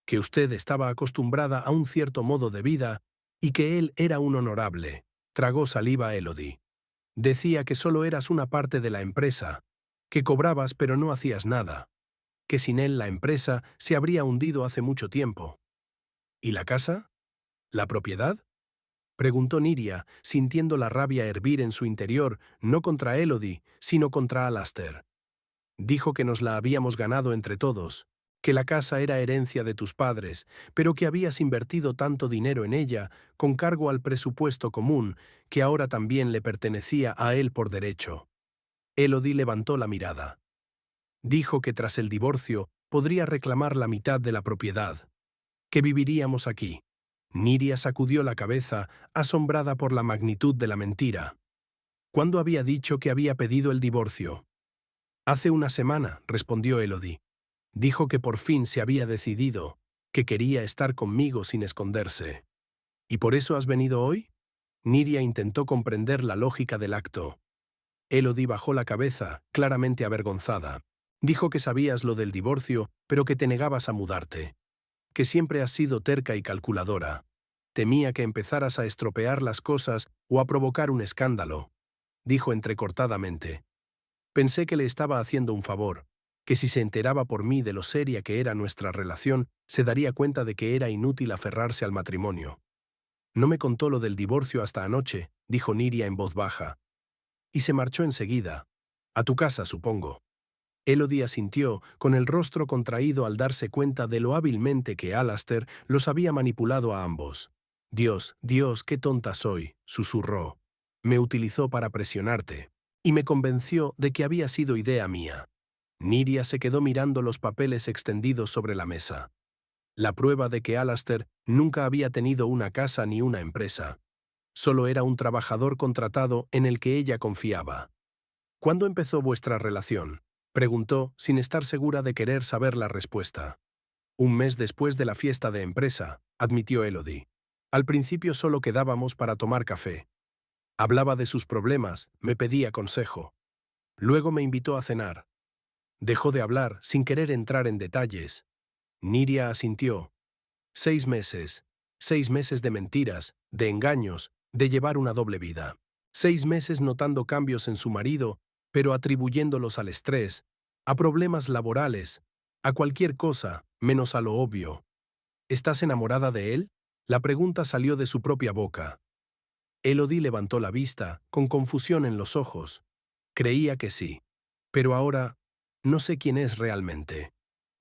que usted estaba acostumbrada a un cierto modo de vida y que él era un honorable. Tragó saliva Elodie. Decía que solo eras una parte de la empresa, que cobrabas pero no hacías nada, que sin él la empresa se habría hundido hace mucho tiempo. ¿Y la casa? ¿La propiedad?, preguntó Niria, sintiendo la rabia hervir en su interior, no contra Elodie, sino contra Alastair. «Dijo que nos la habíamos ganado entre todos, que la casa era herencia de tus padres, pero que habías invertido tanto dinero en ella, con cargo al presupuesto común, que ahora también le pertenecía a él por derecho». Elodie levantó la mirada. «Dijo que tras el divorcio podría reclamar la mitad de la propiedad, que viviríamos aquí». Niria sacudió la cabeza, asombrada por la magnitud de la mentira. «¿Cuándo había dicho que había pedido el divorcio?» «Hace una semana», respondió Elodie. «Dijo que por fin se había decidido, que quería estar conmigo sin esconderse». «¿Y por eso has venido hoy?». Niria intentó comprender la lógica del acto. Elodie bajó la cabeza, claramente avergonzada. «Dijo que sabías lo del divorcio, pero que te negabas a mudarte. Que siempre has sido terca y calculadora. Temía que empezaras a estropear las cosas o a provocar un escándalo», dijo entrecortadamente. «Pensé que le estaba haciendo un favor, que si se enteraba por mí de lo seria que era nuestra relación, se daría cuenta de que era inútil aferrarse al matrimonio». «No me contó lo del divorcio hasta anoche», dijo Niria en voz baja. «Y se marchó enseguida. A tu casa, supongo». Elodie asintió, con el rostro contraído al darse cuenta de lo hábilmente que Alastair los había manipulado a ambos. «Dios, Dios, qué tonta soy», susurró. «Me utilizó para presionarte. Y me convenció de que había sido idea mía». Nyria se quedó mirando los papeles extendidos sobre la mesa. La prueba de que Alastair nunca había tenido una casa ni una empresa. Solo era un trabajador contratado en el que ella confiaba. «¿Cuándo empezó vuestra relación?», preguntó, sin estar segura de querer saber la respuesta. «Un mes después de la fiesta de empresa», admitió Elodie. «Al principio solo quedábamos para tomar café. Hablaba de sus problemas, me pedía consejo. Luego me invitó a cenar. Dejó de hablar, sin querer entrar en detalles». Nyria asintió. 6 meses. 6 meses de mentiras, de engaños, de llevar una doble vida. 6 meses notando cambios en su marido, pero atribuyéndolos al estrés, a problemas laborales, a cualquier cosa, menos a lo obvio. «¿Estás enamorada de él?», la pregunta salió de su propia boca. Elodie levantó la vista, con confusión en los ojos. Creía que sí. Pero ahora, no sé quién es realmente.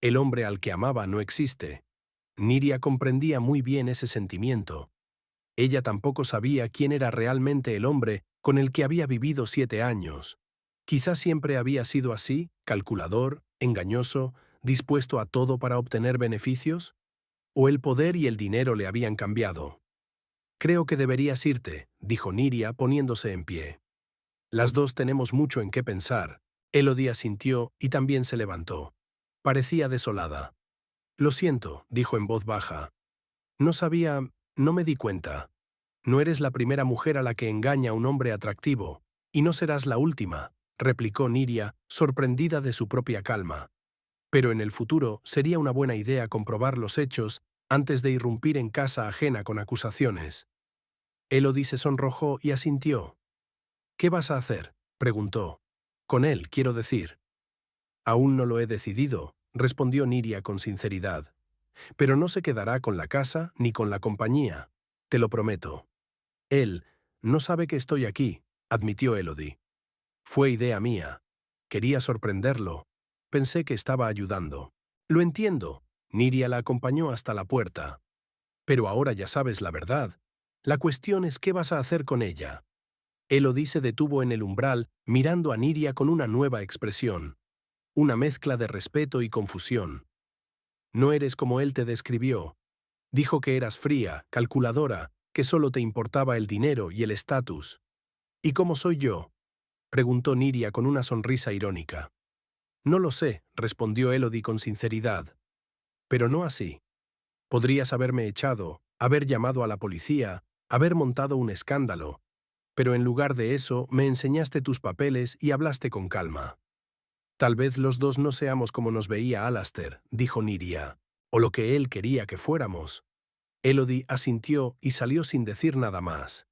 El hombre al que amaba no existe. Nyria comprendía muy bien ese sentimiento. Ella tampoco sabía quién era realmente el hombre con el que había vivido 7 años. Quizás siempre había sido así, calculador, engañoso, dispuesto a todo para obtener beneficios. ¿O el poder y el dinero le habían cambiado? «Creo que deberías irte», dijo Nyria poniéndose en pie. «Las dos tenemos mucho en qué pensar». Elodie asintió y también se levantó. Parecía desolada. «Lo siento», dijo en voz baja. «No sabía, no me di cuenta. No eres la primera mujer a la que engaña un hombre atractivo, y no serás la última», replicó Nyria, sorprendida de su propia calma. «Pero en el futuro sería una buena idea comprobar los hechos antes de irrumpir en casa ajena con acusaciones». Elodie se sonrojó y asintió. «¿Qué vas a hacer?», preguntó. «Con él, quiero decir». «Aún no lo he decidido», respondió Nyria con sinceridad. «Pero no se quedará con la casa ni con la compañía. Te lo prometo». «Él no sabe que estoy aquí», admitió Elodie. «Fue idea mía. Quería sorprenderlo. Pensé que estaba ayudando». «Lo entiendo». Nyria la acompañó hasta la puerta. «Pero ahora ya sabes la verdad. La cuestión es qué vas a hacer con ella». Elodie se detuvo en el umbral, mirando a Nyria con una nueva expresión. Una mezcla de respeto y confusión. «No eres como él te describió. Dijo que eras fría, calculadora, que solo te importaba el dinero y el estatus». «¿Y cómo soy yo?», preguntó Nyria con una sonrisa irónica. «No lo sé», respondió Elodie con sinceridad. «Pero no así. Podrías haberme echado, haber llamado a la policía, haber montado un escándalo. Pero en lugar de eso, me enseñaste tus papeles y hablaste con calma». «Tal vez los dos no seamos como nos veía Alastair», dijo Nyria, «o lo que él quería que fuéramos». Elodie asintió y salió sin decir nada más.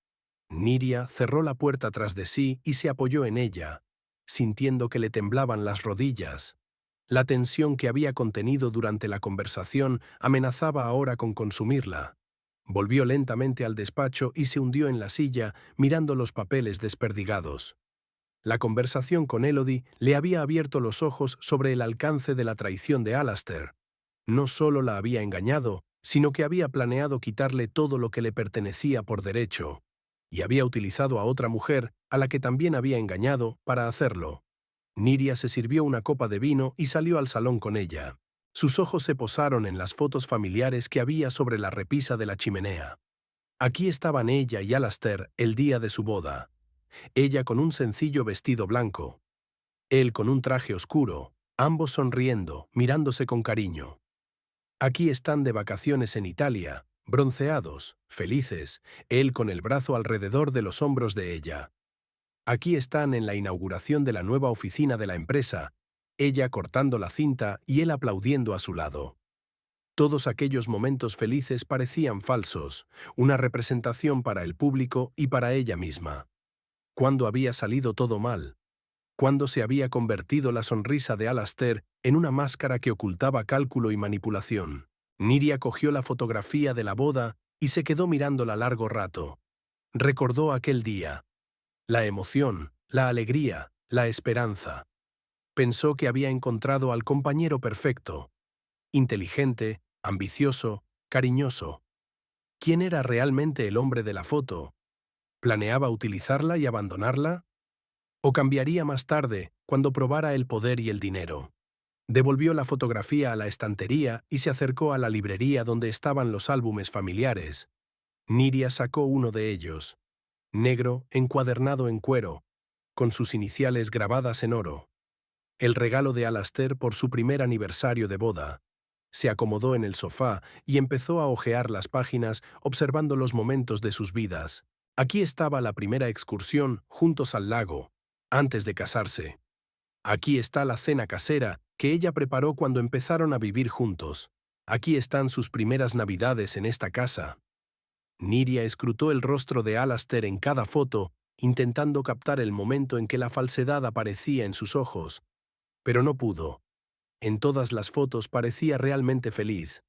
Nyria cerró la puerta tras de sí y se apoyó en ella, sintiendo que le temblaban las rodillas. La tensión que había contenido durante la conversación amenazaba ahora con consumirla. Volvió lentamente al despacho y se hundió en la silla, mirando los papeles desperdigados. La conversación con Elodie le había abierto los ojos sobre el alcance de la traición de Alastair. No solo la había engañado, sino que había planeado quitarle todo lo que le pertenecía por derecho, y había utilizado a otra mujer, a la que también había engañado, para hacerlo. Nyria se sirvió una copa de vino y salió al salón con ella. Sus ojos se posaron en las fotos familiares que había sobre la repisa de la chimenea. Aquí estaban ella y Alastair el día de su boda. Ella con un sencillo vestido blanco. Él con un traje oscuro, ambos sonriendo, mirándose con cariño. Aquí están de vacaciones en Italia, bronceados, felices, él con el brazo alrededor de los hombros de ella. Aquí están en la inauguración de la nueva oficina de la empresa, ella cortando la cinta y él aplaudiendo a su lado. Todos aquellos momentos felices parecían falsos, una representación para el público y para ella misma. ¿Cuándo había salido todo mal? ¿Cuándo se había convertido la sonrisa de Alastair en una máscara que ocultaba cálculo y manipulación? Nyria cogió la fotografía de la boda y se quedó mirándola largo rato. Recordó aquel día. La emoción, la alegría, la esperanza. Pensó que había encontrado al compañero perfecto, inteligente, ambicioso, cariñoso. ¿Quién era realmente el hombre de la foto? ¿Planeaba utilizarla y abandonarla? ¿O cambiaría más tarde, cuando probara el poder y el dinero? Devolvió la fotografía a la estantería y se acercó a la librería donde estaban los álbumes familiares. Niria sacó uno de ellos, negro, encuadernado en cuero, con sus iniciales grabadas en oro. El regalo de Alastair por su primer aniversario de boda. Se acomodó en el sofá y empezó a hojear las páginas observando los momentos de sus vidas. Aquí estaba la primera excursión juntos al lago, antes de casarse. Aquí está la cena casera que ella preparó cuando empezaron a vivir juntos. Aquí están sus primeras navidades en esta casa. Niria escrutó el rostro de Alastair en cada foto, intentando captar el momento en que la falsedad aparecía en sus ojos. Pero no pudo. En todas las fotos parecía realmente feliz,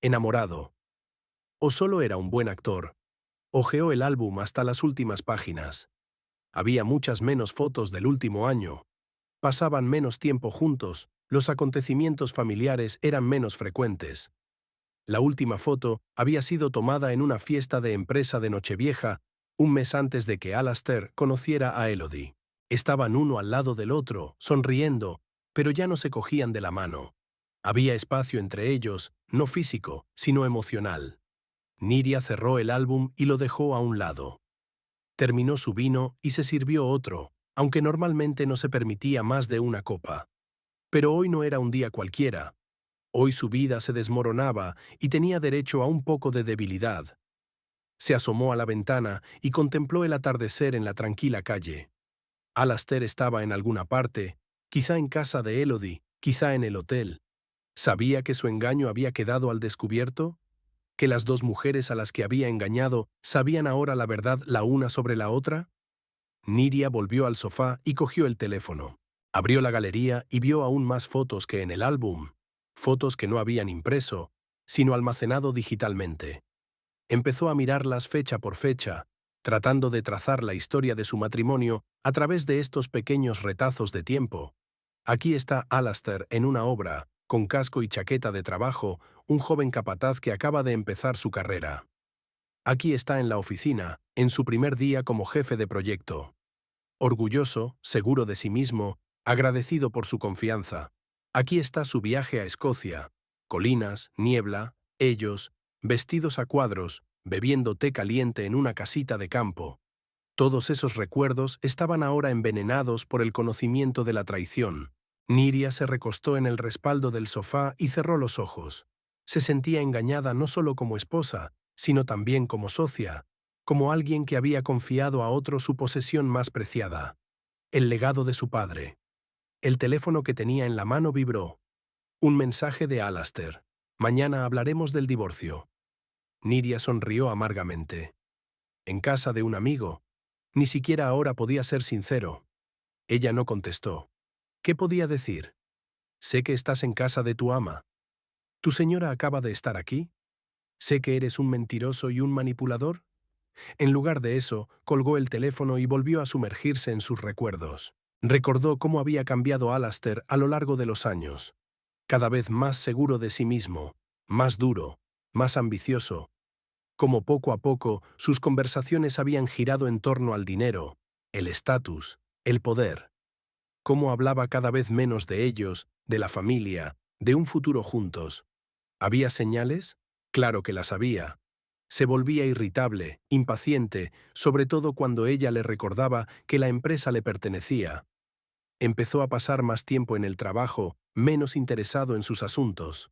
enamorado. O solo era un buen actor. Hojeó el álbum hasta las últimas páginas. Había muchas menos fotos del último año. Pasaban menos tiempo juntos, los acontecimientos familiares eran menos frecuentes. La última foto había sido tomada en una fiesta de empresa de Nochevieja, un mes antes de que Alastair conociera a Elodie. Estaban uno al lado del otro, sonriendo, pero ya no se cogían de la mano. Había espacio entre ellos, no físico, sino emocional. Niria cerró el álbum y lo dejó a un lado. Terminó su vino y se sirvió otro, aunque normalmente no se permitía más de una copa. Pero hoy no era un día cualquiera. Hoy su vida se desmoronaba y tenía derecho a un poco de debilidad. Se asomó a la ventana y contempló el atardecer en la tranquila calle. Alastair estaba en alguna parte, quizá en casa de Elodie, quizá en el hotel. ¿Sabía que su engaño había quedado al descubierto? ¿Que las dos mujeres a las que había engañado sabían ahora la verdad la una sobre la otra? Niria volvió al sofá y cogió el teléfono. Abrió la galería y vio aún más fotos que en el álbum. Fotos que no habían impreso, sino almacenado digitalmente. Empezó a mirarlas fecha por fecha, tratando de trazar la historia de su matrimonio a través de estos pequeños retazos de tiempo. Aquí está Alastair en una obra, con casco y chaqueta de trabajo, un joven capataz que acaba de empezar su carrera. Aquí está en la oficina, en su primer día como jefe de proyecto. Orgulloso, seguro de sí mismo, agradecido por su confianza. Aquí está su viaje a Escocia. Colinas, niebla, ellos, vestidos a cuadros, bebiendo té caliente en una casita de campo. Todos esos recuerdos estaban ahora envenenados por el conocimiento de la traición. Niria se recostó en el respaldo del sofá y cerró los ojos. Se sentía engañada no solo como esposa, sino también como socia, como alguien que había confiado a otro su posesión más preciada, el legado de su padre. El teléfono que tenía en la mano vibró. Un mensaje de Alastair. Mañana hablaremos del divorcio. Niria sonrió amargamente. En casa de un amigo. Ni siquiera ahora podía ser sincero. Ella no contestó. ¿Qué podía decir? Sé que estás en casa de tu ama. ¿Tu señora acaba de estar aquí? ¿Sé que eres un mentiroso y un manipulador? En lugar de eso, colgó el teléfono y volvió a sumergirse en sus recuerdos. Recordó cómo había cambiado Alastair a lo largo de los años. Cada vez más seguro de sí mismo, más duro, más ambicioso. Cómo poco a poco sus conversaciones habían girado en torno al dinero, el estatus, el poder. Cómo hablaba cada vez menos de ellos, de la familia, de un futuro juntos. ¿Había señales? Claro que las había. Se volvía irritable, impaciente, sobre todo cuando ella le recordaba que la empresa le pertenecía. Empezó a pasar más tiempo en el trabajo, menos interesado en sus asuntos.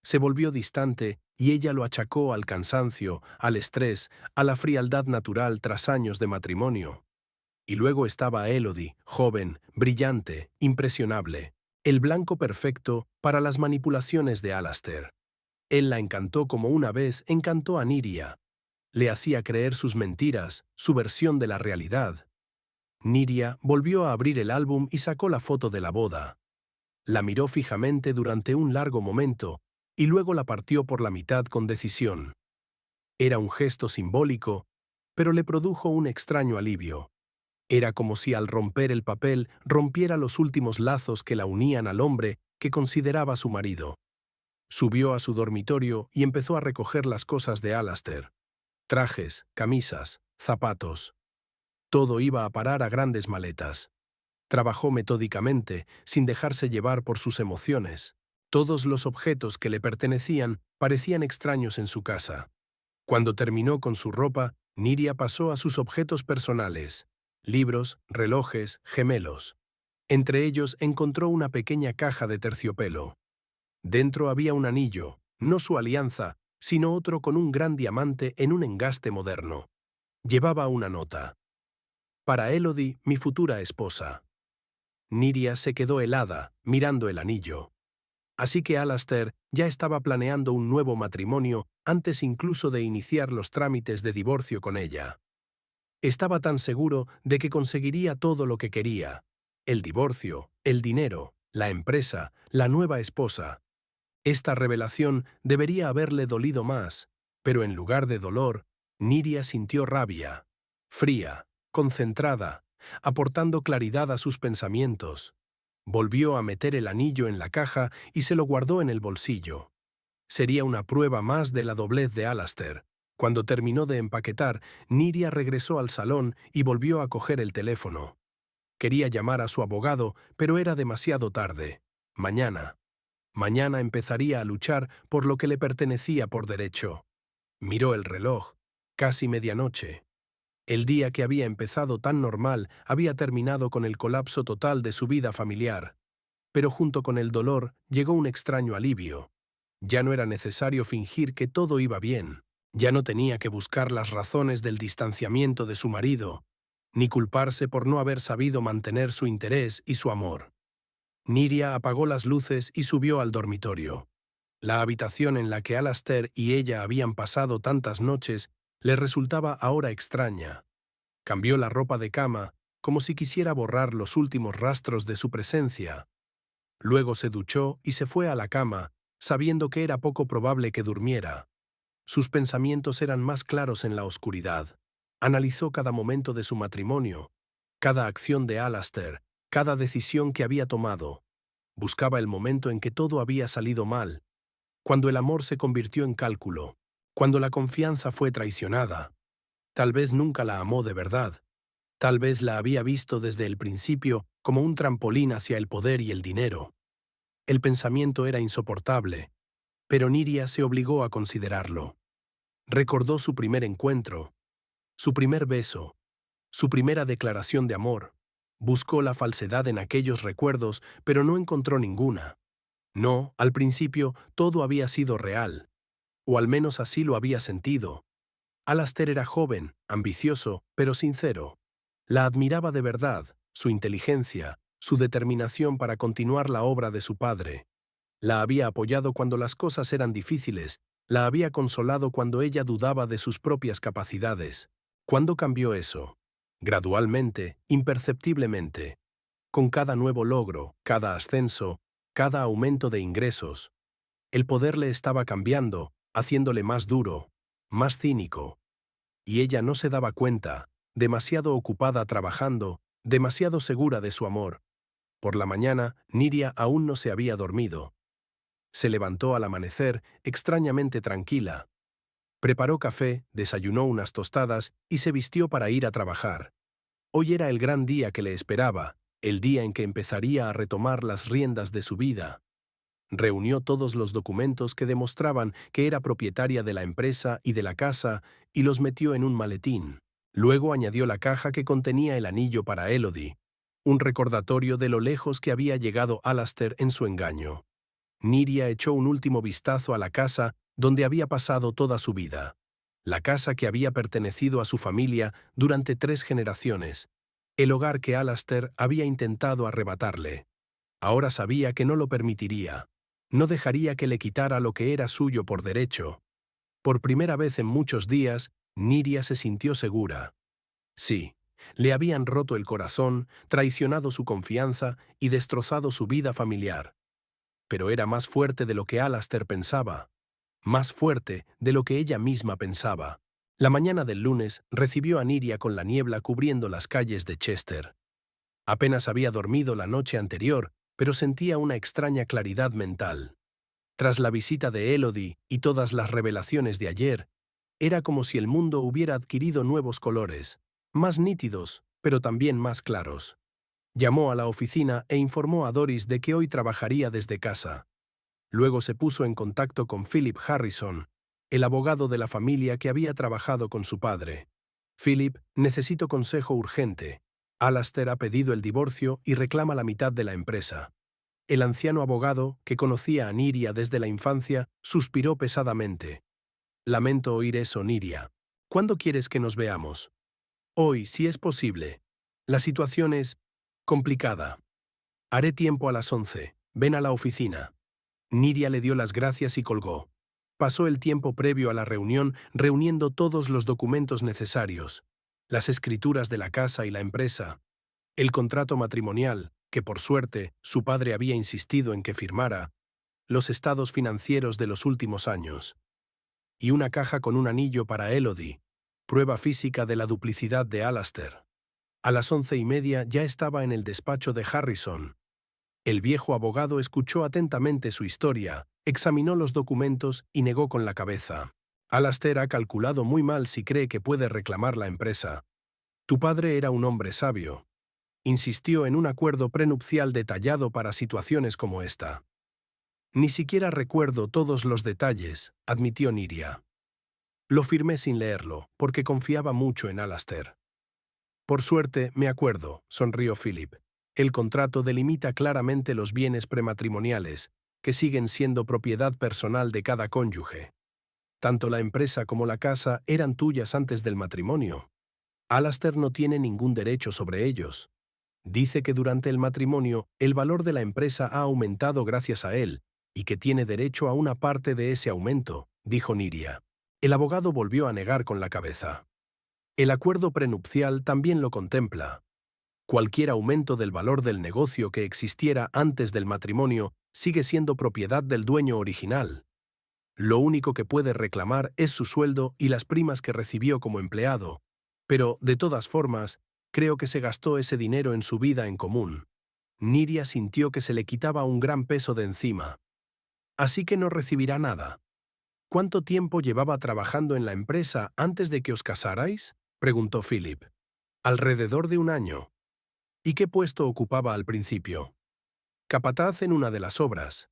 Se volvió distante y ella lo achacó al cansancio, al estrés, a la frialdad natural tras años de matrimonio. Y luego estaba Elodie, joven, brillante, impresionable, el blanco perfecto para las manipulaciones de Alastair. Él la encantó como una vez encantó a Niria. Le hacía creer sus mentiras, su versión de la realidad. Niria volvió a abrir el álbum y sacó la foto de la boda. La miró fijamente durante un largo momento y luego la partió por la mitad con decisión. Era un gesto simbólico, pero le produjo un extraño alivio. Era como si al romper el papel rompiera los últimos lazos que la unían al hombre que consideraba su marido. Subió a su dormitorio y empezó a recoger las cosas de Alastair. Trajes, camisas, zapatos. Todo iba a parar a grandes maletas. Trabajó metódicamente, sin dejarse llevar por sus emociones. Todos los objetos que le pertenecían parecían extraños en su casa. Cuando terminó con su ropa, Niria pasó a sus objetos personales: libros, relojes, gemelos. Entre ellos encontró una pequeña caja de terciopelo. Dentro había un anillo, no su alianza, sino otro con un gran diamante en un engaste moderno. Llevaba una nota: para Elodie, mi futura esposa. Niria se quedó helada, mirando el anillo. Así que Alastair ya estaba planeando un nuevo matrimonio antes incluso de iniciar los trámites de divorcio con ella. Estaba tan seguro de que conseguiría todo lo que quería: el divorcio, el dinero, la empresa, la nueva esposa. Esta revelación debería haberle dolido más, pero en lugar de dolor, Niria sintió rabia, fría, concentrada, aportando claridad a sus pensamientos. Volvió a meter el anillo en la caja y se lo guardó en el bolsillo. Sería una prueba más de la doblez de Alastair. Cuando terminó de empaquetar, Niria regresó al salón y volvió a coger el teléfono. Quería llamar a su abogado, pero era demasiado tarde. Mañana empezaría a luchar por lo que le pertenecía por derecho. Miró el reloj. Casi medianoche. El día que había empezado tan normal había terminado con el colapso total de su vida familiar. Pero junto con el dolor llegó un extraño alivio. Ya no era necesario fingir que todo iba bien. Ya no tenía que buscar las razones del distanciamiento de su marido, ni culparse por no haber sabido mantener su interés y su amor. Niria apagó las luces y subió al dormitorio. La habitación en la que Alastair y ella habían pasado tantas noches le resultaba ahora extraña. Cambió la ropa de cama, como si quisiera borrar los últimos rastros de su presencia. Luego se duchó y se fue a la cama, sabiendo que era poco probable que durmiera. Sus pensamientos eran más claros en la oscuridad. Analizó cada momento de su matrimonio, cada acción de Alastair, cada decisión que había tomado. Buscaba el momento en que todo había salido mal, cuando el amor se convirtió en cálculo, cuando la confianza fue traicionada. Tal vez nunca la amó de verdad. Tal vez la había visto desde el principio como un trampolín hacia el poder y el dinero. El pensamiento era insoportable, pero Niria se obligó a considerarlo. Recordó su primer encuentro, su primer beso, su primera declaración de amor. Buscó la falsedad en aquellos recuerdos, pero no encontró ninguna. No, al principio todo había sido real, o al menos así lo había sentido. Alastair era joven, ambicioso, pero sincero. La admiraba de verdad, su inteligencia, su determinación para continuar la obra de su padre. La había apoyado cuando las cosas eran difíciles, la había consolado cuando ella dudaba de sus propias capacidades. ¿Cuándo cambió eso? Gradualmente, imperceptiblemente. Con cada nuevo logro, cada ascenso, cada aumento de ingresos. El poder le estaba cambiando, haciéndole más duro, más cínico. Y ella no se daba cuenta, demasiado ocupada trabajando, demasiado segura de su amor. Por la mañana, Niria aún no se había dormido. Se levantó al amanecer, extrañamente tranquila. Preparó café, desayunó unas tostadas y se vistió para ir a trabajar. Hoy era el gran día que le esperaba, el día en que empezaría a retomar las riendas de su vida. Reunió todos los documentos que demostraban que era propietaria de la empresa y de la casa y los metió en un maletín. Luego añadió la caja que contenía el anillo para Elodie, un recordatorio de lo lejos que había llegado Alastair en su engaño. Niria echó un último vistazo a la casa donde había pasado toda su vida. La casa que había pertenecido a su familia durante 3 generaciones. El hogar que Alastair había intentado arrebatarle. Ahora sabía que no lo permitiría. No dejaría que le quitara lo que era suyo por derecho. Por primera vez en muchos días, Niria se sintió segura. Sí, le habían roto el corazón, traicionado su confianza y destrozado su vida familiar. Pero era más fuerte de lo que Alastair pensaba, más fuerte de lo que ella misma pensaba. La mañana del lunes recibió a Niria con la niebla cubriendo las calles de Chester. Apenas había dormido la noche anterior, pero sentía una extraña claridad mental. Tras la visita de Elodie y todas las revelaciones de ayer, era como si el mundo hubiera adquirido nuevos colores, más nítidos, pero también más claros. Llamó a la oficina e informó a Doris de que hoy trabajaría desde casa. Luego se puso en contacto con Philip Harrison, el abogado de la familia que había trabajado con su padre. Philip, necesito consejo urgente. Alastair ha pedido el divorcio y reclama la mitad de la empresa. El anciano abogado, que conocía a Niria desde la infancia, suspiró pesadamente. Lamento oír eso, Niria. ¿Cuándo quieres que nos veamos? Hoy, si es posible. La situación es complicada. Haré tiempo a las 11. Ven a la oficina. Niria le dio las gracias y colgó. Pasó el tiempo previo a la reunión reuniendo todos los documentos necesarios, las escrituras de la casa y la empresa, el contrato matrimonial, que por suerte su padre había insistido en que firmara, los estados financieros de los últimos años, y una caja con un anillo para Elodie, prueba física de la duplicidad de Alastair. A las 11:30 ya estaba en el despacho de Harrison. El viejo abogado escuchó atentamente su historia, examinó los documentos y negó con la cabeza. Alastair ha calculado muy mal si cree que puede reclamar la empresa. Tu padre era un hombre sabio. Insistió en un acuerdo prenupcial detallado para situaciones como esta. Ni siquiera recuerdo todos los detalles, admitió Niria. Lo firmé sin leerlo, porque confiaba mucho en Alastair. Por suerte, me acuerdo, sonrió Philip. El contrato delimita claramente los bienes prematrimoniales, que siguen siendo propiedad personal de cada cónyuge. Tanto la empresa como la casa eran tuyas antes del matrimonio. Alastair no tiene ningún derecho sobre ellos. Dice que durante el matrimonio el valor de la empresa ha aumentado gracias a él, y que tiene derecho a una parte de ese aumento, dijo Niria. El abogado volvió a negar con la cabeza. El acuerdo prenupcial también lo contempla. Cualquier aumento del valor del negocio que existiera antes del matrimonio sigue siendo propiedad del dueño original. Lo único que puede reclamar es su sueldo y las primas que recibió como empleado, pero, de todas formas, creo que se gastó ese dinero en su vida en común. Niria sintió que se le quitaba un gran peso de encima. Así que no recibirá nada. ¿Cuánto tiempo llevaba trabajando en la empresa antes de que os casarais? Preguntó Philip. Alrededor de un año. ¿Y qué puesto ocupaba al principio? Capataz en una de las obras.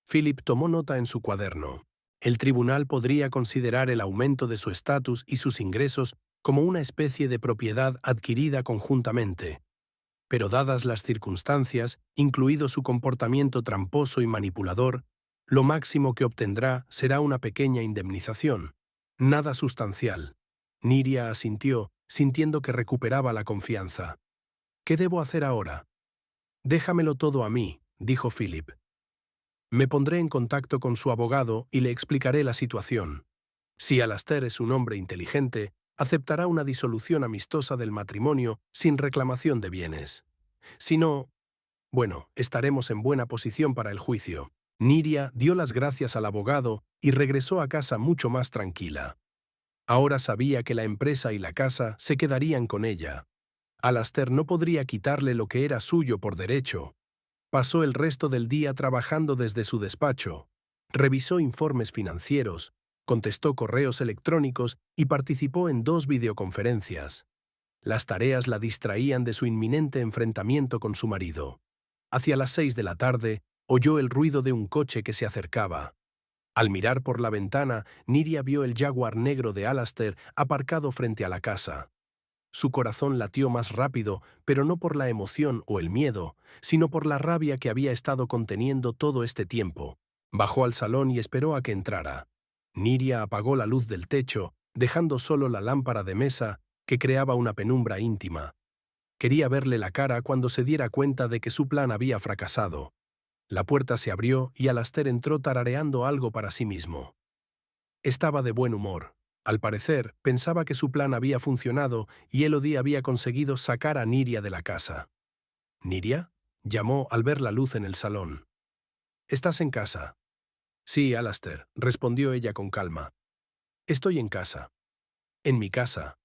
Philip tomó nota en su cuaderno. El tribunal podría considerar el aumento de su estatus y sus ingresos como una especie de propiedad adquirida conjuntamente. Pero dadas las circunstancias, incluido su comportamiento tramposo y manipulador, lo máximo que obtendrá será una pequeña indemnización. Nada sustancial. Niria asintió, sintiendo que recuperaba la confianza. ¿Qué debo hacer ahora? Déjamelo todo a mí, dijo Philip. Me pondré en contacto con su abogado y le explicaré la situación. Si Alastair es un hombre inteligente, aceptará una disolución amistosa del matrimonio sin reclamación de bienes. Si no, bueno, estaremos en buena posición para el juicio. Niria dio las gracias al abogado y regresó a casa mucho más tranquila. Ahora sabía que la empresa y la casa se quedarían con ella. Alastair no podría quitarle lo que era suyo por derecho. Pasó el resto del día trabajando desde su despacho. Revisó informes financieros, contestó correos electrónicos y participó en 2 videoconferencias. Las tareas la distraían de su inminente enfrentamiento con su marido. Hacia las 6 de la tarde, oyó el ruido de un coche que se acercaba. Al mirar por la ventana, Niria vio el Jaguar negro de Alastair aparcado frente a la casa. Su corazón latió más rápido, pero no por la emoción o el miedo, sino por la rabia que había estado conteniendo todo este tiempo. Bajó al salón y esperó a que entrara. Niria apagó la luz del techo, dejando solo la lámpara de mesa, que creaba una penumbra íntima. Quería verle la cara cuando se diera cuenta de que su plan había fracasado. La puerta se abrió y Alastair entró tarareando algo para sí mismo. Estaba de buen humor. Al parecer, pensaba que su plan había funcionado y Elodie había conseguido sacar a Niria de la casa. ¿Niria? Llamó al ver la luz en el salón. ¿Estás en casa? Sí, Alastair, respondió ella con calma. Estoy en casa. En mi casa.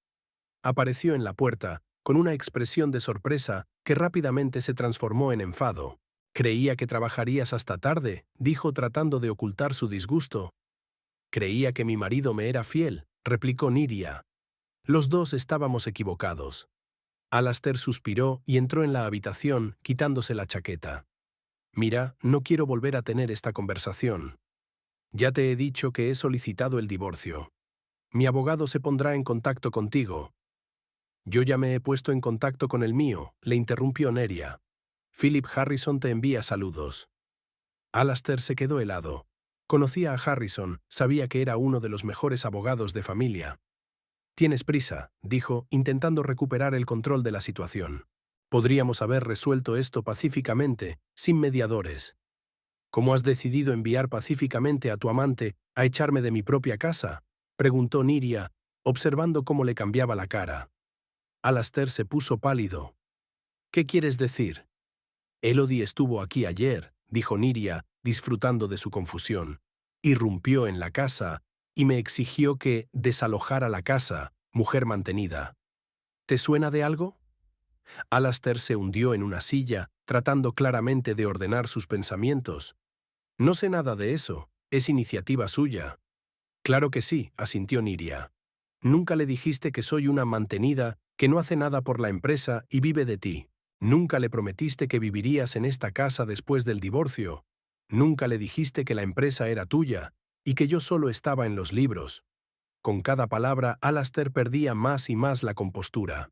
Apareció en la puerta, con una expresión de sorpresa que rápidamente se transformó en enfado. Creía que trabajarías hasta tarde, dijo tratando de ocultar su disgusto. Creía que mi marido me era fiel, replicó Niria. Los dos estábamos equivocados. Alastair suspiró y entró en la habitación, quitándose la chaqueta. Mira, no quiero volver a tener esta conversación. Ya te he dicho que he solicitado el divorcio. Mi abogado se pondrá en contacto contigo. Yo ya me he puesto en contacto con el mío, le interrumpió Neria. Philip Harrison te envía saludos. Alastair se quedó helado. Conocía a Harrison, sabía que era uno de los mejores abogados de familia. Tienes prisa, dijo, intentando recuperar el control de la situación. Podríamos haber resuelto esto pacíficamente, sin mediadores. ¿Cómo has decidido enviar pacíficamente a tu amante a echarme de mi propia casa?, preguntó Niria, observando cómo le cambiaba la cara. Alastair se puso pálido. ¿Qué quieres decir? Elodie estuvo aquí ayer, dijo Niria, disfrutando de su confusión. Irrumpió en la casa y me exigió que desalojara la casa, mujer mantenida. ¿Te suena de algo? Alastair se hundió en una silla, tratando claramente de ordenar sus pensamientos. No sé nada de eso, es iniciativa suya. Claro que sí, asintió Niria. Nunca le dijiste que soy una mantenida, que no hace nada por la empresa y vive de ti. Nunca le prometiste que vivirías en esta casa después del divorcio. Nunca le dijiste que la empresa era tuya y que yo solo estaba en los libros. Con cada palabra, Alastair perdía más y más la compostura.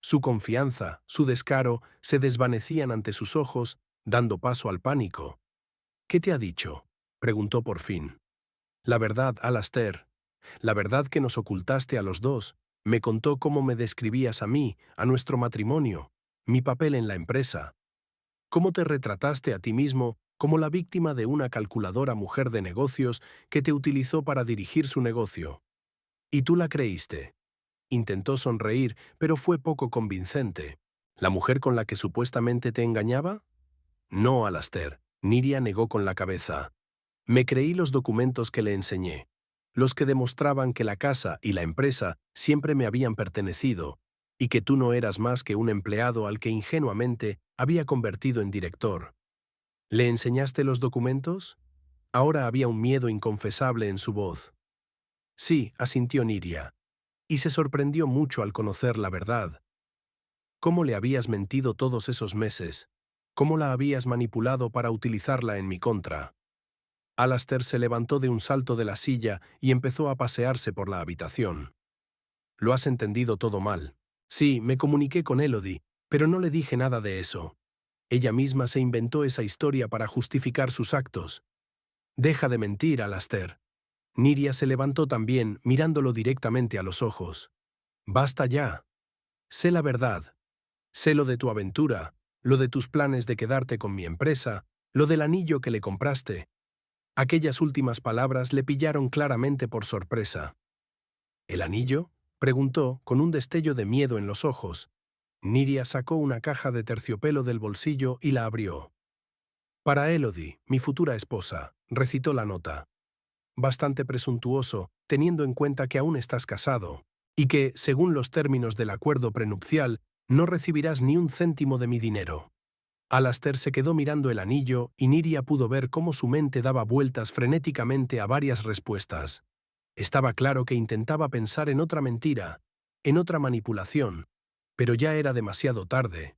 Su confianza, su descaro, se desvanecían ante sus ojos, dando paso al pánico. ¿Qué te ha dicho?, preguntó por fin. La verdad, Alastair. La verdad que nos ocultaste a los dos. Me contó cómo me describías a mí, a nuestro matrimonio, mi papel en la empresa. Cómo te retrataste a ti mismo como la víctima de una calculadora mujer de negocios que te utilizó para dirigir su negocio. ¿Y tú la creíste? Intentó sonreír, pero fue poco convincente. ¿La mujer con la que supuestamente te engañaba? No, Alastair. Niria negó con la cabeza. Me creí los documentos que le enseñé, los que demostraban que la casa y la empresa siempre me habían pertenecido, y que tú no eras más que un empleado al que ingenuamente había convertido en director. ¿Le enseñaste los documentos? Ahora había un miedo inconfesable en su voz. Sí, asintió Niria, y se sorprendió mucho al conocer la verdad. ¿Cómo le habías mentido todos esos meses? ¿Cómo la habías manipulado para utilizarla en mi contra? Alastair se levantó de un salto de la silla y empezó a pasearse por la habitación. Lo has entendido todo mal. Sí, me comuniqué con Elodie, pero no le dije nada de eso. Ella misma se inventó esa historia para justificar sus actos. Deja de mentir, Alastair. Niria se levantó también, mirándolo directamente a los ojos. Basta ya. Sé la verdad. Sé lo de tu aventura, lo de tus planes de quedarte con mi empresa, lo del anillo que le compraste. Aquellas últimas palabras le pillaron claramente por sorpresa. ¿El anillo?, preguntó, con un destello de miedo en los ojos. Niria sacó una caja de terciopelo del bolsillo y la abrió. Para Elodie, mi futura esposa, recitó la nota. Bastante presuntuoso, teniendo en cuenta que aún estás casado, y que, según los términos del acuerdo prenupcial, no recibirás ni un céntimo de mi dinero. Alastair se quedó mirando el anillo y Niria pudo ver cómo su mente daba vueltas frenéticamente a varias respuestas. Estaba claro que intentaba pensar en otra mentira, en otra manipulación, pero ya era demasiado tarde.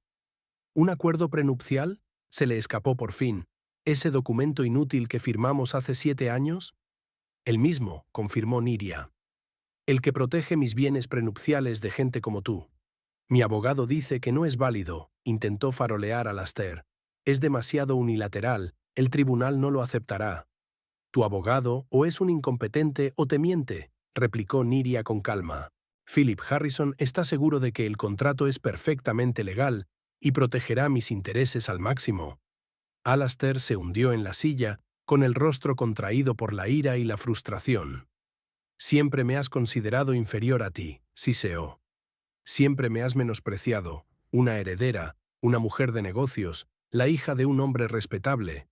¿Un acuerdo prenupcial?, se le escapó por fin. ¿Ese documento inútil que firmamos hace 7 años? El mismo, confirmó Niria. El que protege mis bienes prenupciales de gente como tú. Mi abogado dice que no es válido, intentó farolear a Alastair. Es demasiado unilateral, el tribunal no lo aceptará. Tu abogado o es un incompetente o te miente, replicó Niria con calma. Philip Harrison está seguro de que el contrato es perfectamente legal y protegerá mis intereses al máximo. Alastair se hundió en la silla, con el rostro contraído por la ira y la frustración. Siempre me has considerado inferior a ti, siseó. Siempre me has menospreciado, una heredera, una mujer de negocios, la hija de un hombre respetable.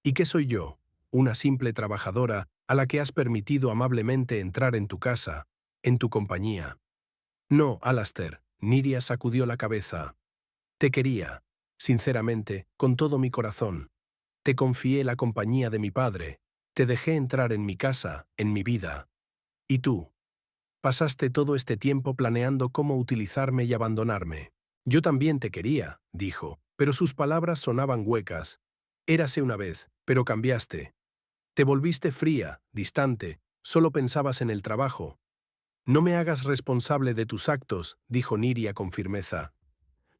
¿Y qué soy yo? Una simple trabajadora a la que has permitido amablemente entrar en tu casa, En tu compañía. No, Alastair. Niria sacudió la cabeza. Te quería. Sinceramente, con todo mi corazón. Te confié la compañía de mi padre. Te dejé entrar en mi casa, en mi vida. ¿Y tú? Pasaste todo este tiempo planeando cómo utilizarme y abandonarme. Yo también te quería, dijo, pero sus palabras sonaban huecas. Érase una vez, pero cambiaste. Te volviste fría, distante, solo pensabas en el trabajo. No me hagas responsable de tus actos, dijo Niria con firmeza.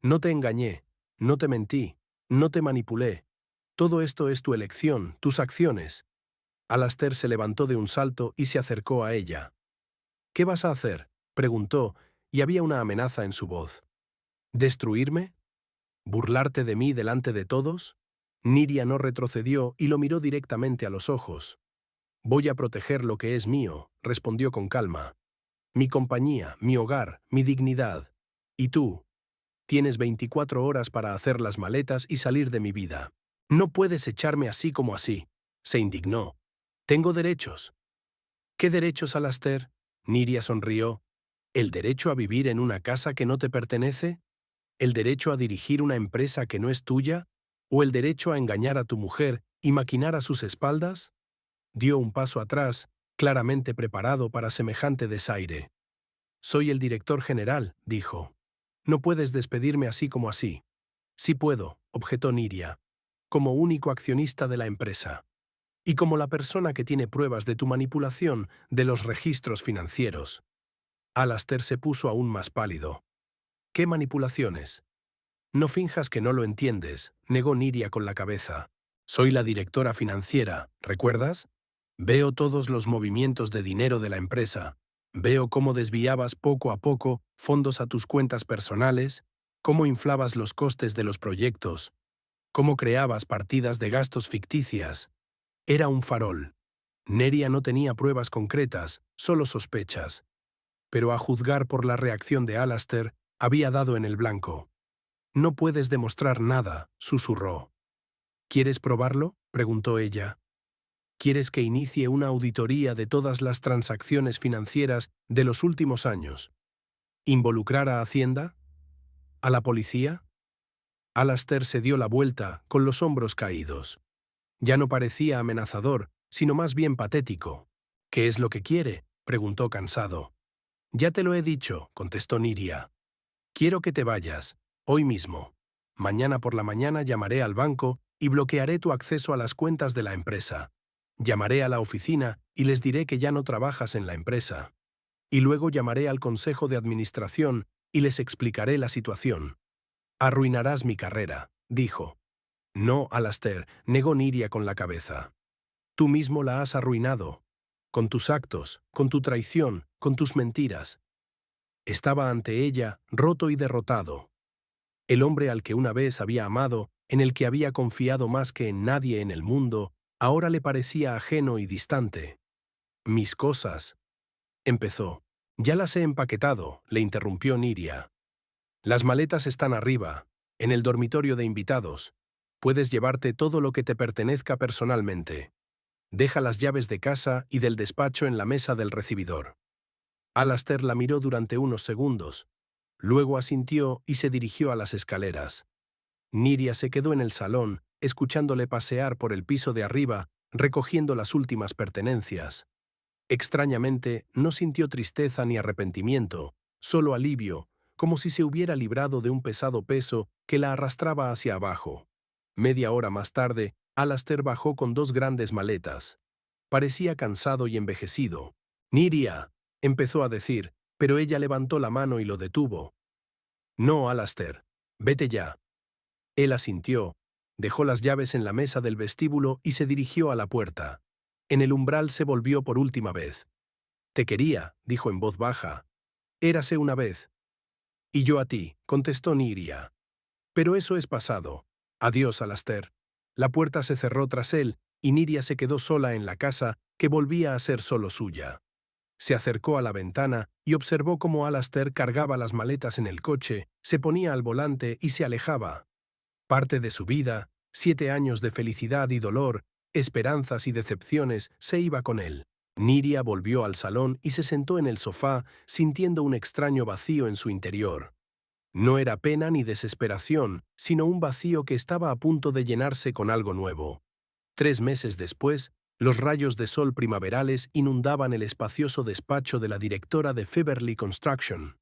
No te engañé, no te mentí, no te manipulé. Todo esto es tu elección, tus acciones. Alastair se levantó de un salto y se acercó a ella. ¿Qué vas a hacer?, preguntó, y había una amenaza en su voz. ¿Destruirme? ¿Burlarte de mí delante de todos? Niria no retrocedió y lo miró directamente a los ojos. Voy a proteger lo que es mío, respondió con calma. Mi compañía, mi hogar, mi dignidad. ¿Y tú? Tienes 24 horas para hacer las maletas y salir de mi vida. No puedes echarme así como así. Se indignó. Tengo derechos. ¿Qué derechos, Alastair? Niria sonrió. ¿El derecho a vivir en una casa que no te pertenece? ¿El derecho a dirigir una empresa que no es tuya? ¿O el derecho a engañar a tu mujer y maquinar a sus espaldas? Dio un paso atrás, claramente preparado para semejante desaire. Soy el director general, dijo. No puedes despedirme así como así. Sí puedo, objetó Niria, como único accionista de la empresa. Y como la persona que tiene pruebas de tu manipulación de los registros financieros. Alastair se puso aún más pálido. ¿Qué manipulaciones? No finjas que no lo entiendes, negó Niria con la cabeza. Soy la directora financiera, ¿recuerdas? Veo todos los movimientos de dinero de la empresa. Veo cómo desviabas poco a poco fondos a tus cuentas personales, cómo inflabas los costes de los proyectos, cómo creabas partidas de gastos ficticias. Era un farol. Neria no tenía pruebas concretas, solo sospechas. Pero a juzgar por la reacción de Alastair, había dado en el blanco. No puedes demostrar nada, susurró. ¿Quieres probarlo?, preguntó ella. ¿Quieres que inicie una auditoría de todas las transacciones financieras de los últimos años? ¿Involucrar a Hacienda? ¿A la policía? Alastair se dio la vuelta, con los hombros caídos. Ya no parecía amenazador, sino más bien patético. ¿Qué es lo que quiere?, preguntó cansado. Ya te lo he dicho, contestó Niria. Quiero que te vayas, hoy mismo. Mañana por la mañana llamaré al banco y bloquearé tu acceso a las cuentas de la empresa. Llamaré a la oficina y les diré que ya no trabajas en la empresa. Y luego llamaré al consejo de administración y les explicaré la situación. Arruinarás mi carrera, dijo. No, Alastair, negó Niria con la cabeza. Tú mismo la has arruinado. Con tus actos, con tu traición, con tus mentiras. Estaba ante ella, roto y derrotado. El hombre al que una vez había amado, en el que había confiado más que en nadie en el mundo, ahora le parecía ajeno y distante. Mis cosas. Empezó. Ya las he empaquetado, le interrumpió Niria. Las maletas están arriba, en el dormitorio de invitados. Puedes llevarte todo lo que te pertenezca personalmente. Deja las llaves de casa y del despacho en la mesa del recibidor. Alastair la miró durante unos segundos. Luego asintió y se dirigió a las escaleras. Niria se quedó en el salón, escuchándole pasear por el piso de arriba, recogiendo las últimas pertenencias. Extrañamente, no sintió tristeza ni arrepentimiento, solo alivio, como si se hubiera librado de un pesado peso que la arrastraba hacia abajo. Media hora más tarde, Alastair bajó con dos grandes maletas. Parecía cansado y envejecido. «Niria», empezó a decir, pero ella levantó la mano y lo detuvo. «No, Alastair. Vete ya». Él asintió, dejó las llaves en la mesa del vestíbulo y se dirigió a la puerta. En el umbral se volvió por última vez. «Te quería», dijo en voz baja. «Érase una vez». «Y yo a ti», contestó Niria. «Pero eso es pasado. Adiós, Alastair». La puerta se cerró tras él y Niria se quedó sola en la casa que volvía a ser solo suya. Se acercó a la ventana y observó cómo Alastair cargaba las maletas en el coche, se ponía al volante y se alejaba. Parte de su vida, 7 años de felicidad y dolor, esperanzas y decepciones, se iba con él. Niria volvió al salón y se sentó en el sofá, sintiendo un extraño vacío en su interior. No era pena ni desesperación, sino un vacío que estaba a punto de llenarse con algo nuevo. 3 meses después, los rayos de sol primaverales inundaban el espacioso despacho de la directora de Feverly Construction.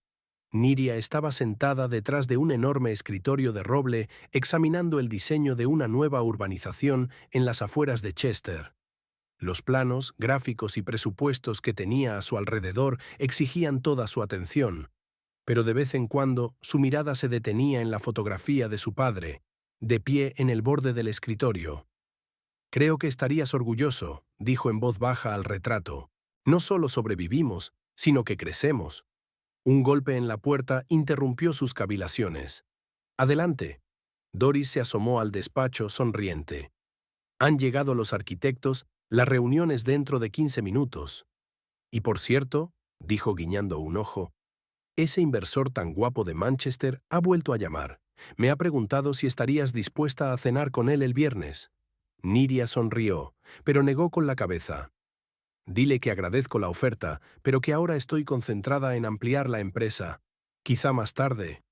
Niria estaba sentada detrás de un enorme escritorio de roble examinando el diseño de una nueva urbanización en las afueras de Chester. Los planos, gráficos y presupuestos que tenía a su alrededor exigían toda su atención, pero de vez en cuando su mirada se detenía en la fotografía de su padre, de pie en el borde del escritorio. «Creo que estarías orgulloso», dijo en voz baja al retrato. «No solo sobrevivimos, sino que crecemos». Un golpe en la puerta interrumpió sus cavilaciones. «Adelante». Doris se asomó al despacho sonriente. «Han llegado los arquitectos, la reunión es dentro de 15 minutos». «Y por cierto», dijo guiñando un ojo, «ese inversor tan guapo de Manchester ha vuelto a llamar. Me ha preguntado si estarías dispuesta a cenar con él el viernes». Niria sonrió, pero negó con la cabeza. «Dile que agradezco la oferta, pero que ahora estoy concentrada en ampliar la empresa. Quizá más tarde».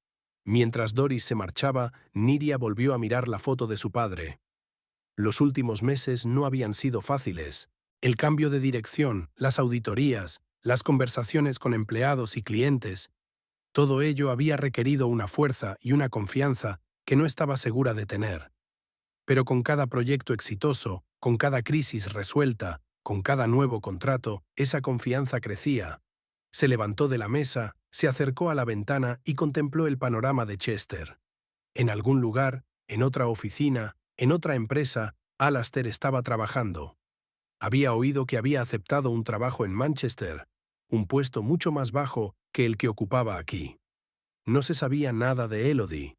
Mientras Doris se marchaba, Niria volvió a mirar la foto de su padre. Los últimos meses no habían sido fáciles. El cambio de dirección, las auditorías, las conversaciones con empleados y clientes, todo ello había requerido una fuerza y una confianza que no estaba segura de tener. Pero con cada proyecto exitoso, con cada crisis resuelta, con cada nuevo contrato, esa confianza crecía. Se levantó de la mesa, se acercó a la ventana y contempló el panorama de Chester. En algún lugar, en otra oficina, en otra empresa, Alastair estaba trabajando. Había oído que había aceptado un trabajo en Manchester, un puesto mucho más bajo que el que ocupaba aquí. No se sabía nada de Elodie.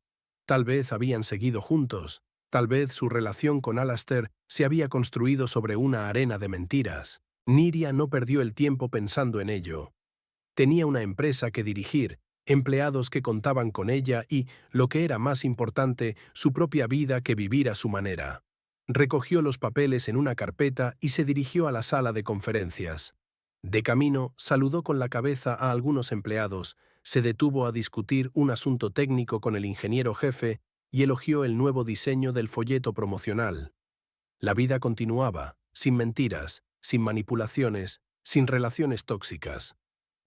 Tal vez habían seguido juntos, tal vez su relación con Alastair se había construido sobre una arena de mentiras. Niria no perdió el tiempo pensando en ello. Tenía una empresa que dirigir, empleados que contaban con ella y, lo que era más importante, su propia vida que vivir a su manera. Recogió los papeles en una carpeta y se dirigió a la sala de conferencias. De camino, saludó con la cabeza a algunos empleados, se detuvo a discutir un asunto técnico con el ingeniero jefe y elogió el nuevo diseño del folleto promocional. La vida continuaba, sin mentiras, sin manipulaciones, sin relaciones tóxicas.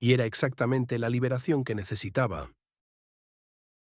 Y era exactamente la liberación que necesitaba.